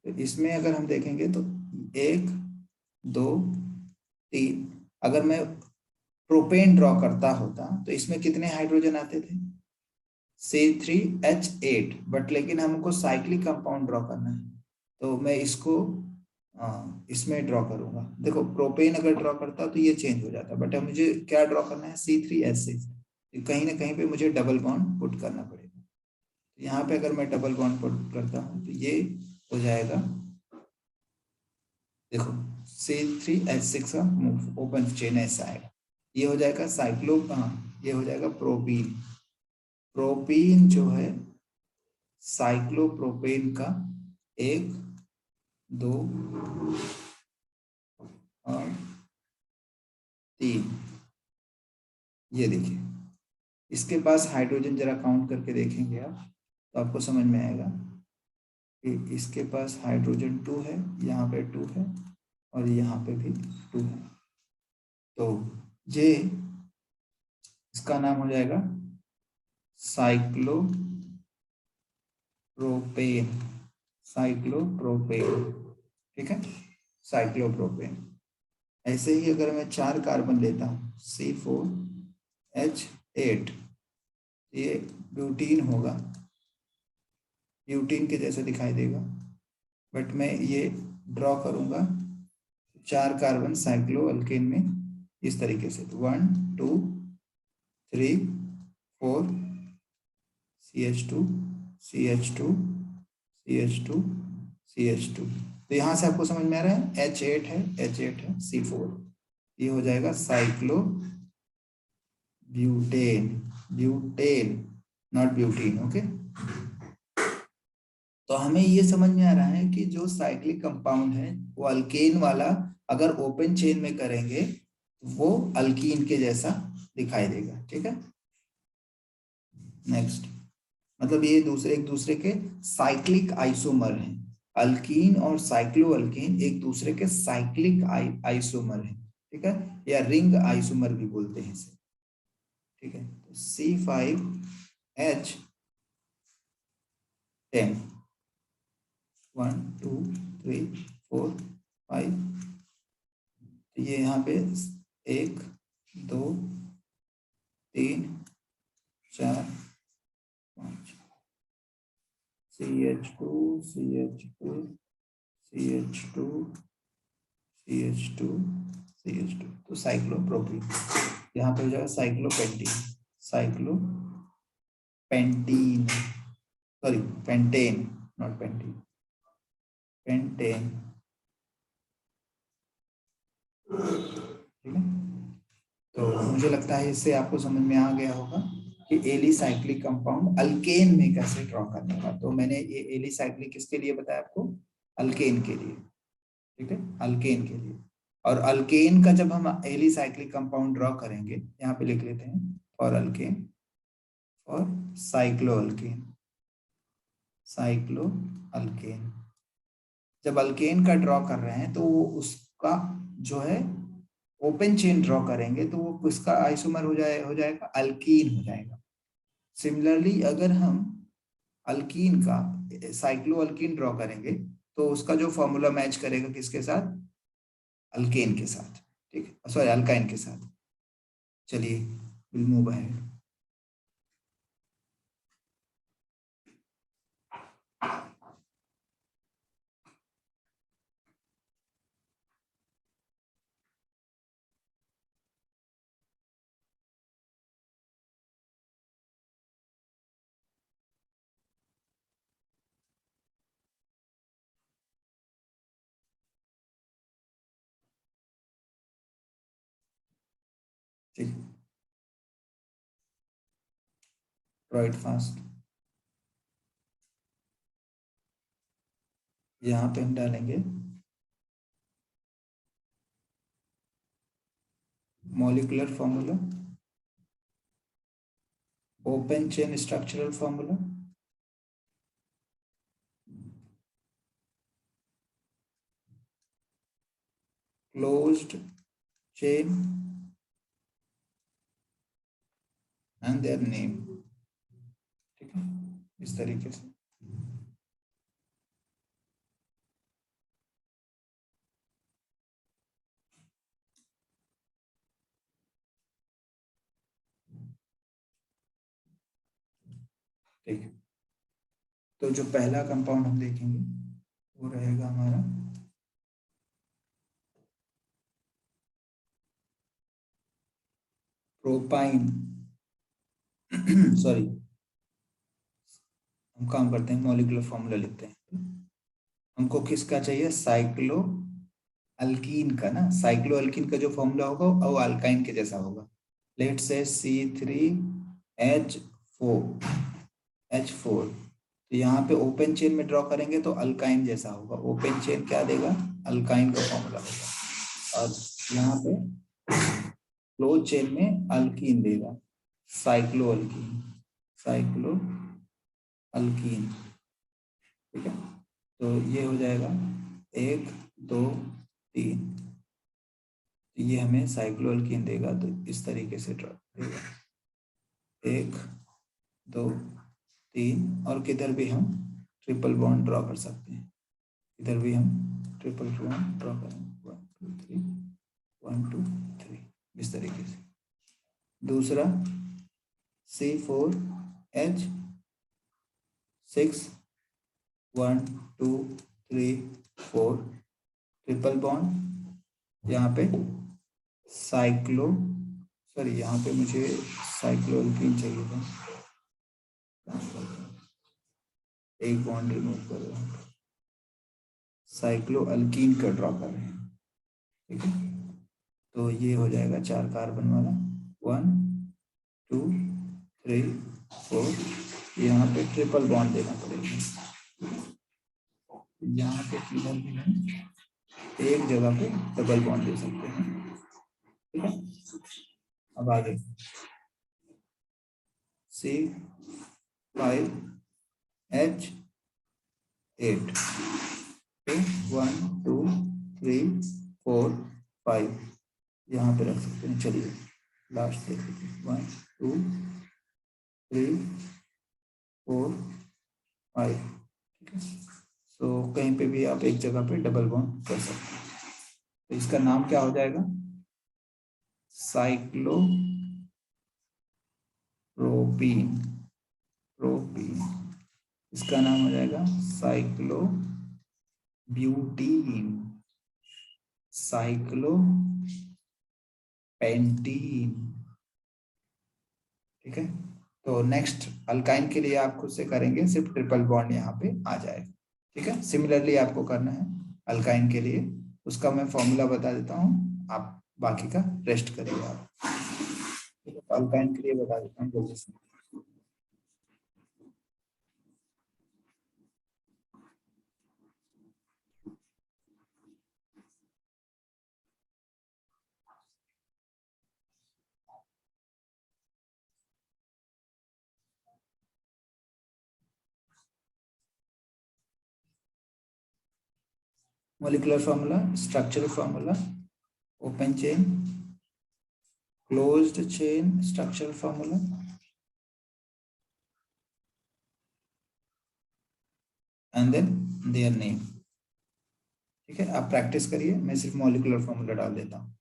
S1: तो इसमें अगर हम देखेंगे तो 1 2 3 अगर मैं प्रोपेन ड्रॉ करता होता तो इसमें कितने हाइड्रोजन आते थे? C3H8, बट लेकिन हमको साइक्लिक कंपाउंड ड्रॉ करना है, तो मैं इसको इसमें ड्रॉ करूंगा। देखो प्रोपेन अगर ड्रॉ करता तो ये चेंज हो जाता, बट अब मुझे क्या ड्रॉ करना है? C3H6, कहीं ना कहीं पे मुझे डबल बॉन्ड पुट करना पड़ेगा। तो यहाँ पे अगर मैं डबल बॉन्ड पुट करता हूँ तो ये हो जाएगा, देखो C3H6 का ओपन चेन ऐसा आएगा, ये हो जाएगा साइक्लो, ये हो जाएगा प्रोपीन। प्रोपीन जो है साइक्लोप्रोपेन का 1 2 और 3, ये देखिए इसके पास हाइड्रोजन जरा काउंट करके देखेंगे आप तो आपको समझ में आएगा कि इसके पास हाइड्रोजन 2 है, यहाँ पे 2 है और यहाँ पे भी 2 है। तो ये इसका नाम हो जाएगा साइक्लोप्रोपेन। साइक्लोप्रोपेन, ठीक है, साइक्लोप्रोपेन। ऐसे ही अगर मैं 4 कार्बन लेता हूँ C4H8, ये ब्यूटीन होगा, ब्यूटीन के जैसे दिखाई देगा, बट मैं ये ड्रॉ करूंगा 4 कार्बन साइक्लो अल्केन में इस तरीके से, 1 2 3 4 CH2 CH2 CH2 CH2। तो यहाँ से आपको समझ में आ रहा है H8 है, H8 है, C4, ये हो जाएगा cyclo butane, butane not butene. Okay, तो हमें ये समझ में आ रहा है कि जो साइक्लिक कंपाउंड है वो अल्केन वाला अगर ओपन चेन में करेंगे तो वो अल्कीन के जैसा दिखाई देगा, ठीक है। नेक्स्ट, मतलब ये एक दूसरे के साइक्लिक आइसोमर हैं, अल्कीन और साइक्लो अल्कीन एक दूसरे के साइक्लिक आइसोमर हैं, ठीक है, या रिंग आइसोमर भी बोलते हैं इसे, ठीक है। तो C5H10, 1 2 3 4 5, ये यहाँ पे 1 2 3 4 5, CH2 CH2 CH2 CH2 CH2, तो साइक्लोप्रोपीन। यहाँ पे हो जाएगा cyclopentene, cyclopentene, sorry pentane not pentene, pentane, ठीक है। तो मुझे लगता है इससे आपको समझ में आ गया होगा कि एलिसाइक्लिक कंपाउंड अल्केन में कैसे ड्रॉ करने का। तो मैंने ये एलिसाइक्लिक किसके लिए बताया आपको? अल्केन के लिए, ठीक है, अल्केन के लिए। और अल्केन का जब हम एलिसाइक्लिक कंपाउंड ड्रॉ करेंगे, यहाँ पे लिख लेते हैं फॉर अल्केन और साइक्लो अल्केन, साइक्लो अल्केन। जब अल्केन का ड्रॉ कर रहे हैं तो वो उसका जो है ओपन चेन ड्रॉ करेंगे तो वो किसका आइसोमर हो जाएगा? अल्कीन हो जाएगा। सिमिलरली अगर हम अल्कीन का साइक्लो अल्कीन ड्रॉ करेंगे तो उसका जो फॉर्मूला मैच करेगा किसके साथ? अल्केन के साथ, ठीक है, सॉरी अल्काइन के साथ। चलिए विल मूव अहेड। ठीक, राइट फास्ट। यहाँ पे हम डालेंगे molecular formula, open chain structural formula, closed chain and their name, ठीक है, इस तरीके से। ठीक है, तो जो पहला कंपाउंड हम देखेंगे वो रहेगा हमारा प्रोपाइन। सॉरी, हम काम करते हैं, मॉलिक्यूलर फॉर्मूला लिखते हैं। हमको किसका चाहिए? साइक्लो अल्कीन का ना। साइक्लो अल्कीन का जो फॉर्मूला होगा वो अल्काइन के जैसा होगा। लेट से C3H4 तो यहाँ पे ओपन चेन में ड्रॉ करेंगे तो अल्काइन जैसा होगा। ओपन चेन क्या देगा? अल्काइन का फॉर्मूला होगा। और यहाँ पे क्लोज चेन में अल्कीन देगा, साइक्लो अल्कीन। साइक्लो अल्कीन, ठीक है। तो ये हो जाएगा 1 2 3, ये हमें साइक्लो अल्कीन देगा। तो इस तरीके से ड्रॉ देगा 1 2 3, और किधर भी हम ट्रिपल बॉन्ड ड्रॉ कर सकते हैं। इधर भी हम ट्रिपल बॉन्ड ड्रॉ करेंगे 1 2 3 1 2 3 इस तरीके से। दूसरा C4H6 1 2 3 4 ट्रिपल बॉन्ड। यहाँ पे साइक्लो, सॉरी यहाँ पे मुझे साइक्लो अल्कीन चाहिए था, एक बॉन्ड रिमूव कर रहे हैं, साइक्लो अल्कीन का ड्रॉ कर रहे हैं, ठीक है। तो ये हो जाएगा 4 कार्बन वाला 1 2 3 4। यहाँ पे ट्रिपल बॉन्ड देना पड़ेगा। यहाँ पे किधर भी हम एक जगह पे डबल बॉन्ड दे सकते हैं, ठीक है। अब आगे C5H8 तो 1 2 3 4 5 यहाँ पे रख सकते हैं। चलिए लास्ट देख लीजिए 1 2 3 4 5, ठीक है। सो कहीं पे भी आप एक जगह पे डबल बॉन्ड कर सकते हैं। तो इसका नाम क्या हो जाएगा? साइक्लोप्रोपीन। प्रोपीन, इसका नाम हो जाएगा साइक्लोब्यूटीन, साइक्लोपेंटीन, ठीक है। तो नेक्स्ट अल्काइन के लिए आप खुद से करेंगे, सिर्फ ट्रिपल बॉन्ड यहाँ पे आ जाएगा, ठीक है। सिमिलरली आपको करना है अल्काइन के लिए, उसका मैं फॉर्मूला बता देता हूँ, आप बाकी का रेस्ट करिए आप। अल्काइन के लिए बता देता हूँ जल्दी से। molecular formula, structural formula, open chain, closed chain structural formula, and then their name, ठीक है। आप प्रैक्टिस करिए, मैं सिर्फ मॉलिक्यूलर फॉर्मूला डाल देता हूँ।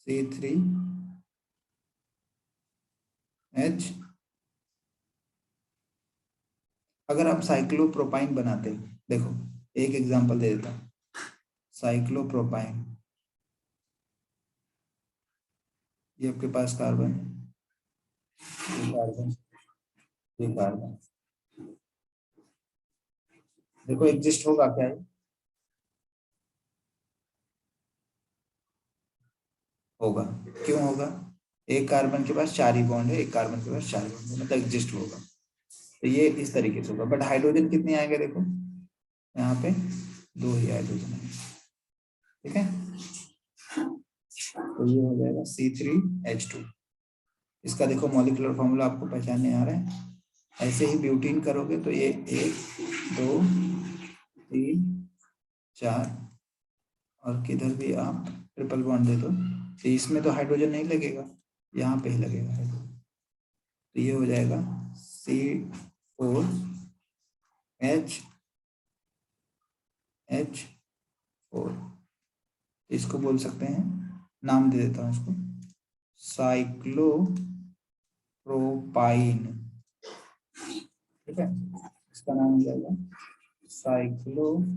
S1: C3H, अगर आप साइक्लोप्रोपाइन बनाते हो, देखो एक एग्जांपल दे देता हूँ। साइक्लोप्रोपाइन, ये आपके पास कार्बन है, ये कार्बन, ये कार्बन, देखो एग्जिस्ट होगा क्या है? होगा। क्यों होगा? एक कार्बन के पास 4 ही बॉन्ड है, एक कार्बन के पास 4 बॉन्ड है, मतलब एग्जिस्ट होगा। तो ये इस तरीके से होगा। बट हाइड्रोजन कितने आएंगे? देखो यहाँ पे 2 ही हाइड्रोजन है, ठीक है। तो ये हो जाएगा C3H2। इसका देखो मॉलिक्यूलर फॉर्मूला आपको पहचानने आ रहा है। ऐसे ही ब्यूटीन करोगे तो ये 1 2 3 4, और किधर भी आप ट्रिपल बॉन्ड दे दो तो इसमें तो हाइड्रोजन नहीं लगेगा, यहाँ पे ही लगेगा हाइड्रोजन। तो ये हो जाएगा C4H4। इसको बोल सकते हैं, नाम दे देता हूँ इसको, साइक्लो प्रोपाइन, ठीक है, इसका नाम हो जाएगा साइक्लोब्यूटाइन,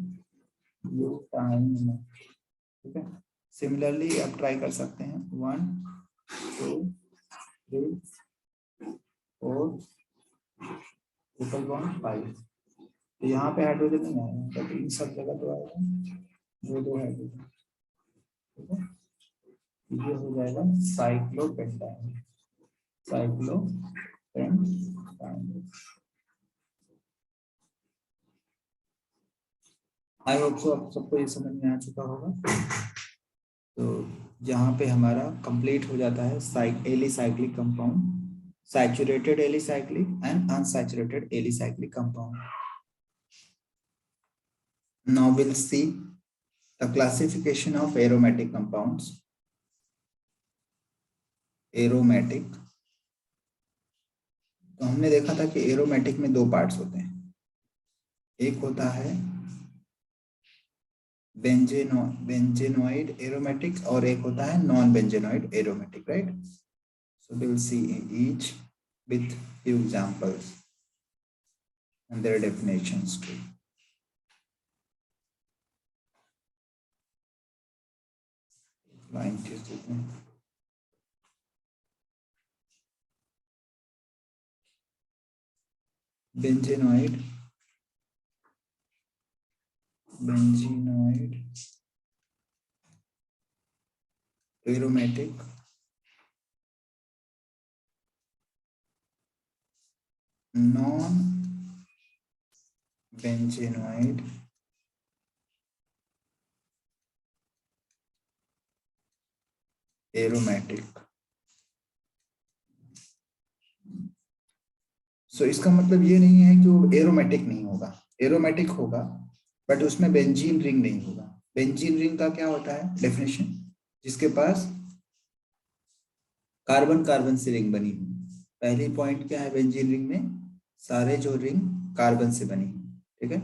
S1: ठीक है। सिमिलरली आप ट्राई कर सकते हैं 1 2 3 4 ट्रिपल बॉन्ड 5। तो यहाँ पे हाइड्रोजन नहीं आया, बट इन सब जगह तो आएगा, दो हाइड्रोजन, ठीक है। ये हो जाएगा साइक्लोपेंटाइन, साइक्लोपेंटाइन। आई होप सो आप सबको ये समझ में आ चुका होगा। तो यहाँ पे हमारा कंप्लीट हो जाता है alicyclic compound, saturated alicyclic and unsaturated alicyclic compound. Now will see the classification of aromatic compounds. Aromatic, तो हमने देखा था कि एरोमेटिक में दो पार्ट्स होते हैं, एक होता है बेंजेनोइड एरोमेटिक और एक होता है non benzenoid aromatic, right. So we'll see each with few examples and their definitions too. Line benzenoid aromatic non benzenoid aromatic. So इसका मतलब ये नहीं है कि वो एरोमेटिक नहीं होगा, एरोमेटिक होगा बट उसमें बेंजीन रिंग नहीं होगा। बेंजीन रिंग का क्या होता है डेफिनेशन, जिसके पास कार्बन कार्बन से रिंग बनी हुई। पहली पॉइंट क्या है बेंजीन रिंग में, सारे जो रिंग कार्बन से बनी हुई, ठीक है।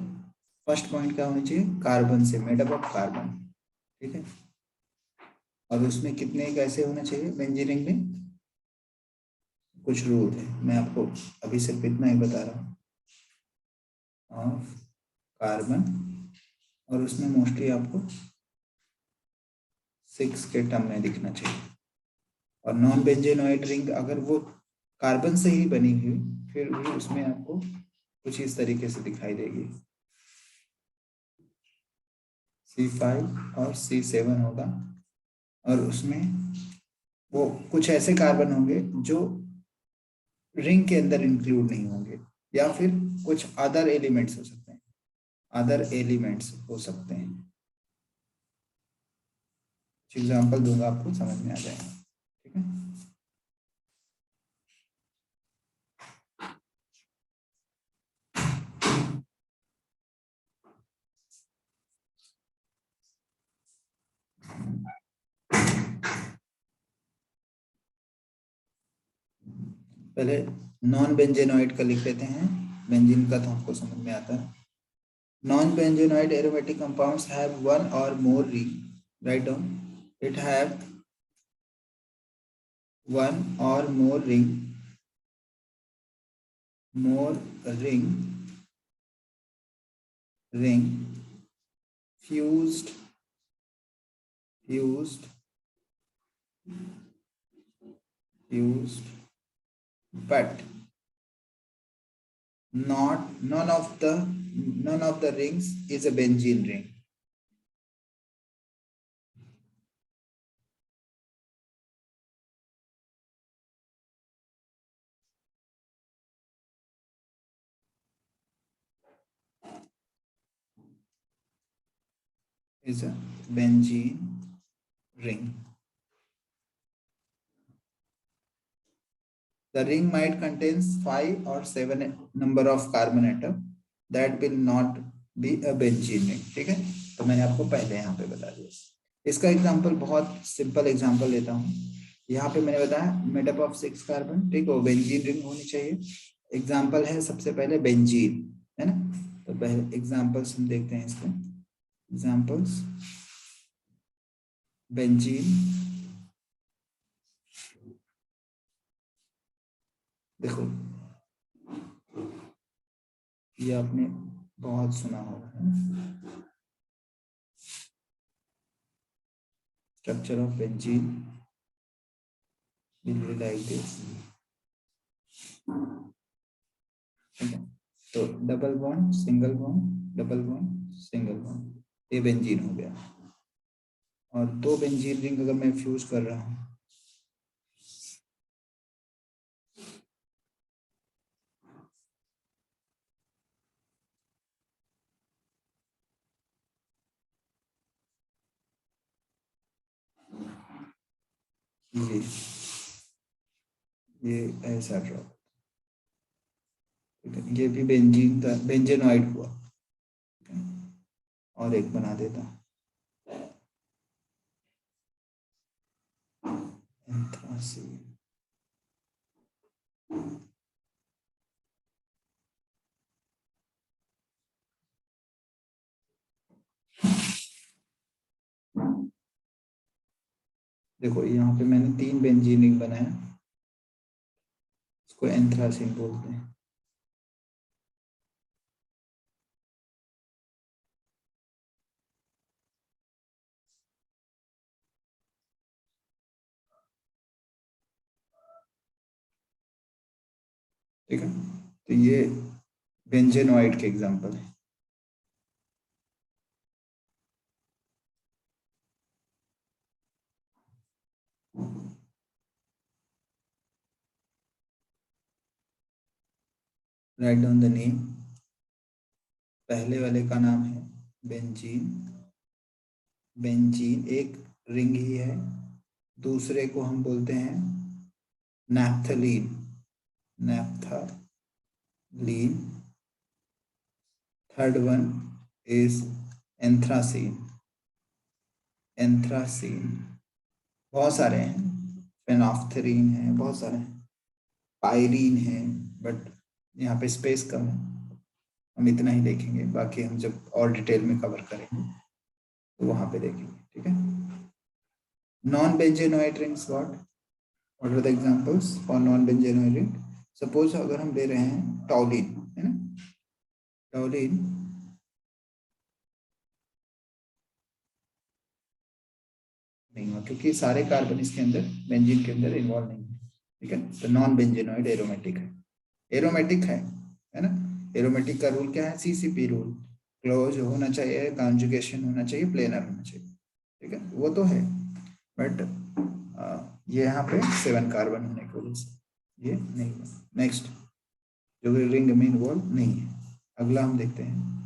S1: फर्स्ट पॉइंट क्या होना चाहिए, कार्बन से, मेड अप ऑफ कार्बन, ठीक है। और उसमें कितने कैसे होना चाहिए बेंजीन रिंग में, कुछ रूल है, मैं आपको अभी सिर्फ इतना ही बता रहा हूँ, ऑफ कार्बन, और उसमें मोस्टली आपको 6 के टर्म में दिखना चाहिए। और नॉन बेंजेनोइड रिंग अगर वो कार्बन से ही बनी हुई, फिर भी उसमें आपको कुछ इस तरीके से दिखाई देगी, C5 और C7 होगा, और उसमें वो कुछ ऐसे कार्बन होंगे जो रिंग के अंदर इंक्लूड नहीं होंगे, या फिर कुछ अदर एलिमेंट्स हो सकते हैं, अदर एलिमेंट्स हो सकते हैं। कुछ एग्जांपल दूंगा आपको समझ में आ जाएगा, ठीक है। पहले नॉन बेंजेनोइड का लिख लेते हैं, बेंजीन का तो हमको समझ में आता है। Non benzenoid aromatic compounds have one or more ring, write down, it have one or more ring fused but none of the rings is a benzene ring. Is a benzene ring. The ring might contain 5 or 7 number of carbon atom, that will not be a benzene ring, ठीक है। तो मैंने आपको पहले यहाँ पे बता दिया। इसका एग्जांपल बहुत सिंपल एग्जांपल लेता हूँ। यहाँ पे मैंने बताया मेडअप ऑफ 6 कार्बन, ठीक है, बेंजीन रिंग होनी चाहिए। एग्जांपल है सबसे पहले बेंजीन, है ना। तो पहले एग्जांपल्स हम देखते हैं इसको। एग्जांपल्स, बेंजीन, देखो ये आपने बहुत सुना होगा है ना, structure of benzene will be like this. ठीक है, तो double bond single bond double bond single bond, ये बेंजीन हो गया। और दो बेंजीन रिंग अगर मैं फ्यूज कर रहा हूँ, ये ऐसा ड्रॉप, ठीक है, ये भी बेंजीन था, बेंजेनॉइड हुआ। और एक बना देता हूँ, एंथ्रासीन। देखो यहाँ पे मैंने 3 बेंजीन रिंग बनाया, इसको एंथ्रासीन बोलते हैं। ठीक है, तो ये बेंजेनॉइड के एग्जांपल है। Write down the name. पहले वाले का नाम है बेंजीन, बेंजीन एक रिंग ही है। दूसरे को हम बोलते हैं naphthalene, naphthalene. Third one is anthracene, anthracene. बहुत सारे हैं, फेनोफ्थलीन है, बहुत सारे हैं, पायरीन है, बट यहाँ पे स्पेस कम है, हम इतना ही देखेंगे, बाकी हम जब और डिटेल में कवर करेंगे तो वहां पे देखेंगे। ठीक है, non benzenoid rings, what are the examples for non benzenoid ring? Suppose अगर हम ले रहे हैं टॉलिन, है ना, टॉलिन नहीं हुआ क्योंकि सारे कार्बन इसके अंदर बेंजीन के अंदर इन्वॉल्व नहीं है। ठीक है, तो नॉन बेंजेनोइड एरोमेटिक है, एरोमेटिक है ना। एरोमेटिक का रूल क्या है? सीसीपी रूल, क्लोज होना चाहिए, कॉन्जुगेशन होना चाहिए, प्लेनर होना चाहिए। ठीक है, वो तो है, बट ये यहाँ पे 7 कार्बन होने की वजह से ये नहीं है। नेक्स्ट, जो कि रिंग में इन्वॉल्व नहीं है। अगला हम देखते हैं,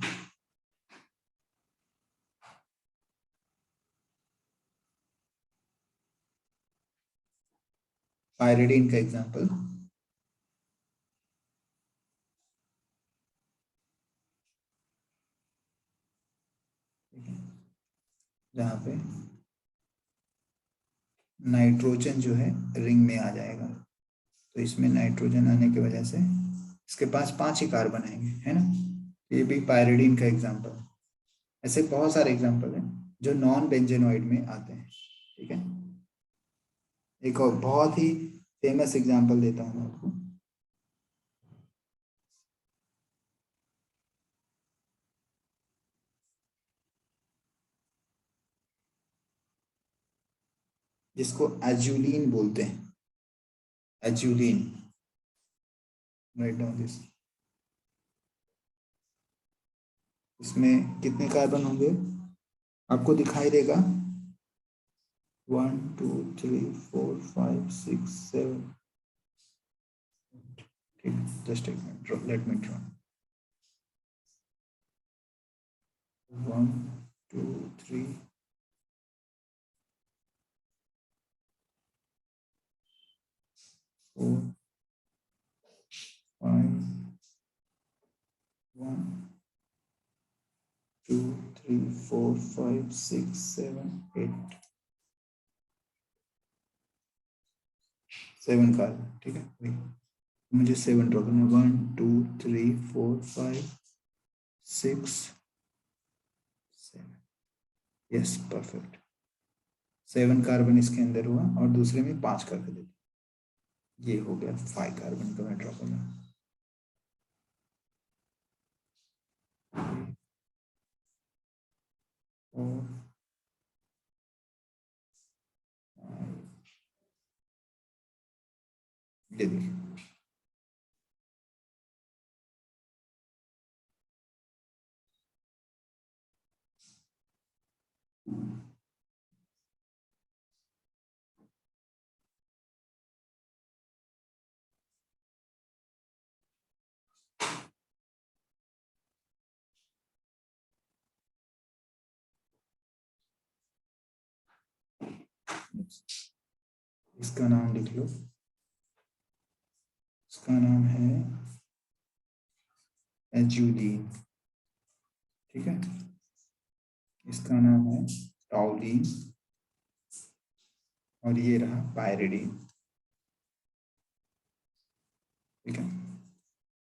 S1: पायरिडीन का एग्जांपल। जहाँ पे नाइट्रोजन जो है रिंग में आ जाएगा, तो इसमें नाइट्रोजन आने की वजह से इसके पास 5 ही कार्बन आएंगे, है ना। ये भी पायरिडीन का एग्जांपल। ऐसे बहुत सारे एग्जांपल हैं जो नॉन बेंजेनॉइड में आते हैं। ठीक है, एक और बहुत ही फेमस एग्जांपल देता हूँ मैं आपको, जिसको एजुलिन बोलते हैं, एजुलिन। Write down this. इसमें कितने कार्बन होंगे आपको दिखाई देगा? 1 2 3 4 5 6 7। ठीक, जस्ट एक minute, let me draw. 1 2 3 4 5 1 2 3 4 5 6 7 8 7 carbon. ठीक है, वही मुझे 7 ड्रॉ करना है। 1 2 3 4 5 6 7। Yes, perfect. 7 कार्बन इसके अंदर हुआ और दूसरे में 5 करके देते। ये हो गया 5 कार्बन का मैं ड्रॉ करूंगा। ये देखिए इसका नाम लिख लो, इसका नाम है एजुलीन, ठीक है। इसका नाम है टॉलीन और ये रहा पायरिडीन, ठीक है।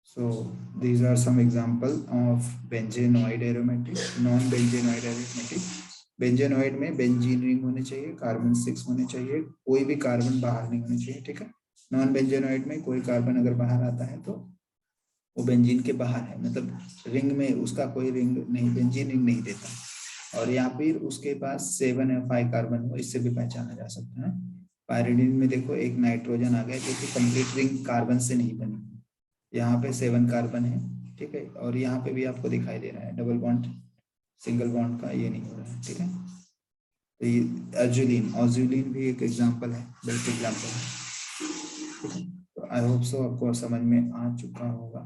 S1: So these are some example of benzenoid aromatic, non-benzenoid aromatic। Benzenoid में बेंजीन रिंग होने चाहिए, कार्बन 6 होने चाहिए, कोई भी कार्बन बाहर नहीं होने चाहिए, ठीक है। नॉन बेंजेनोइड में कोई कार्बन अगर बाहर आता है तो वो बेंजीन के बाहर है, मतलब रिंग में उसका कोई रिंग नहीं, बेंजीन रिंग नहीं देता। और या फिर उसके पास 7 या 5 कार्बन हो, इससे भी पहचाना जा सकता है। पायरिडीन में देखो एक नाइट्रोजन आ गया जो कि कंप्लीट रिंग कार्बन से नहीं बनी, यहाँ पे 7 कार्बन है, ठीक है। और यहाँ पे भी आपको दिखाई दे रहा है डबल बॉन्ड, सिंगल बॉन्ड का ये नहीं हो रहा है, ठीक है। तो ये अर्जुलिन, ऑजुलिन भी एक एग्जांपल है, बेस्ट एग्जांपल है, ठीक है। तो आई होप सो आपको समझ में आ चुका होगा।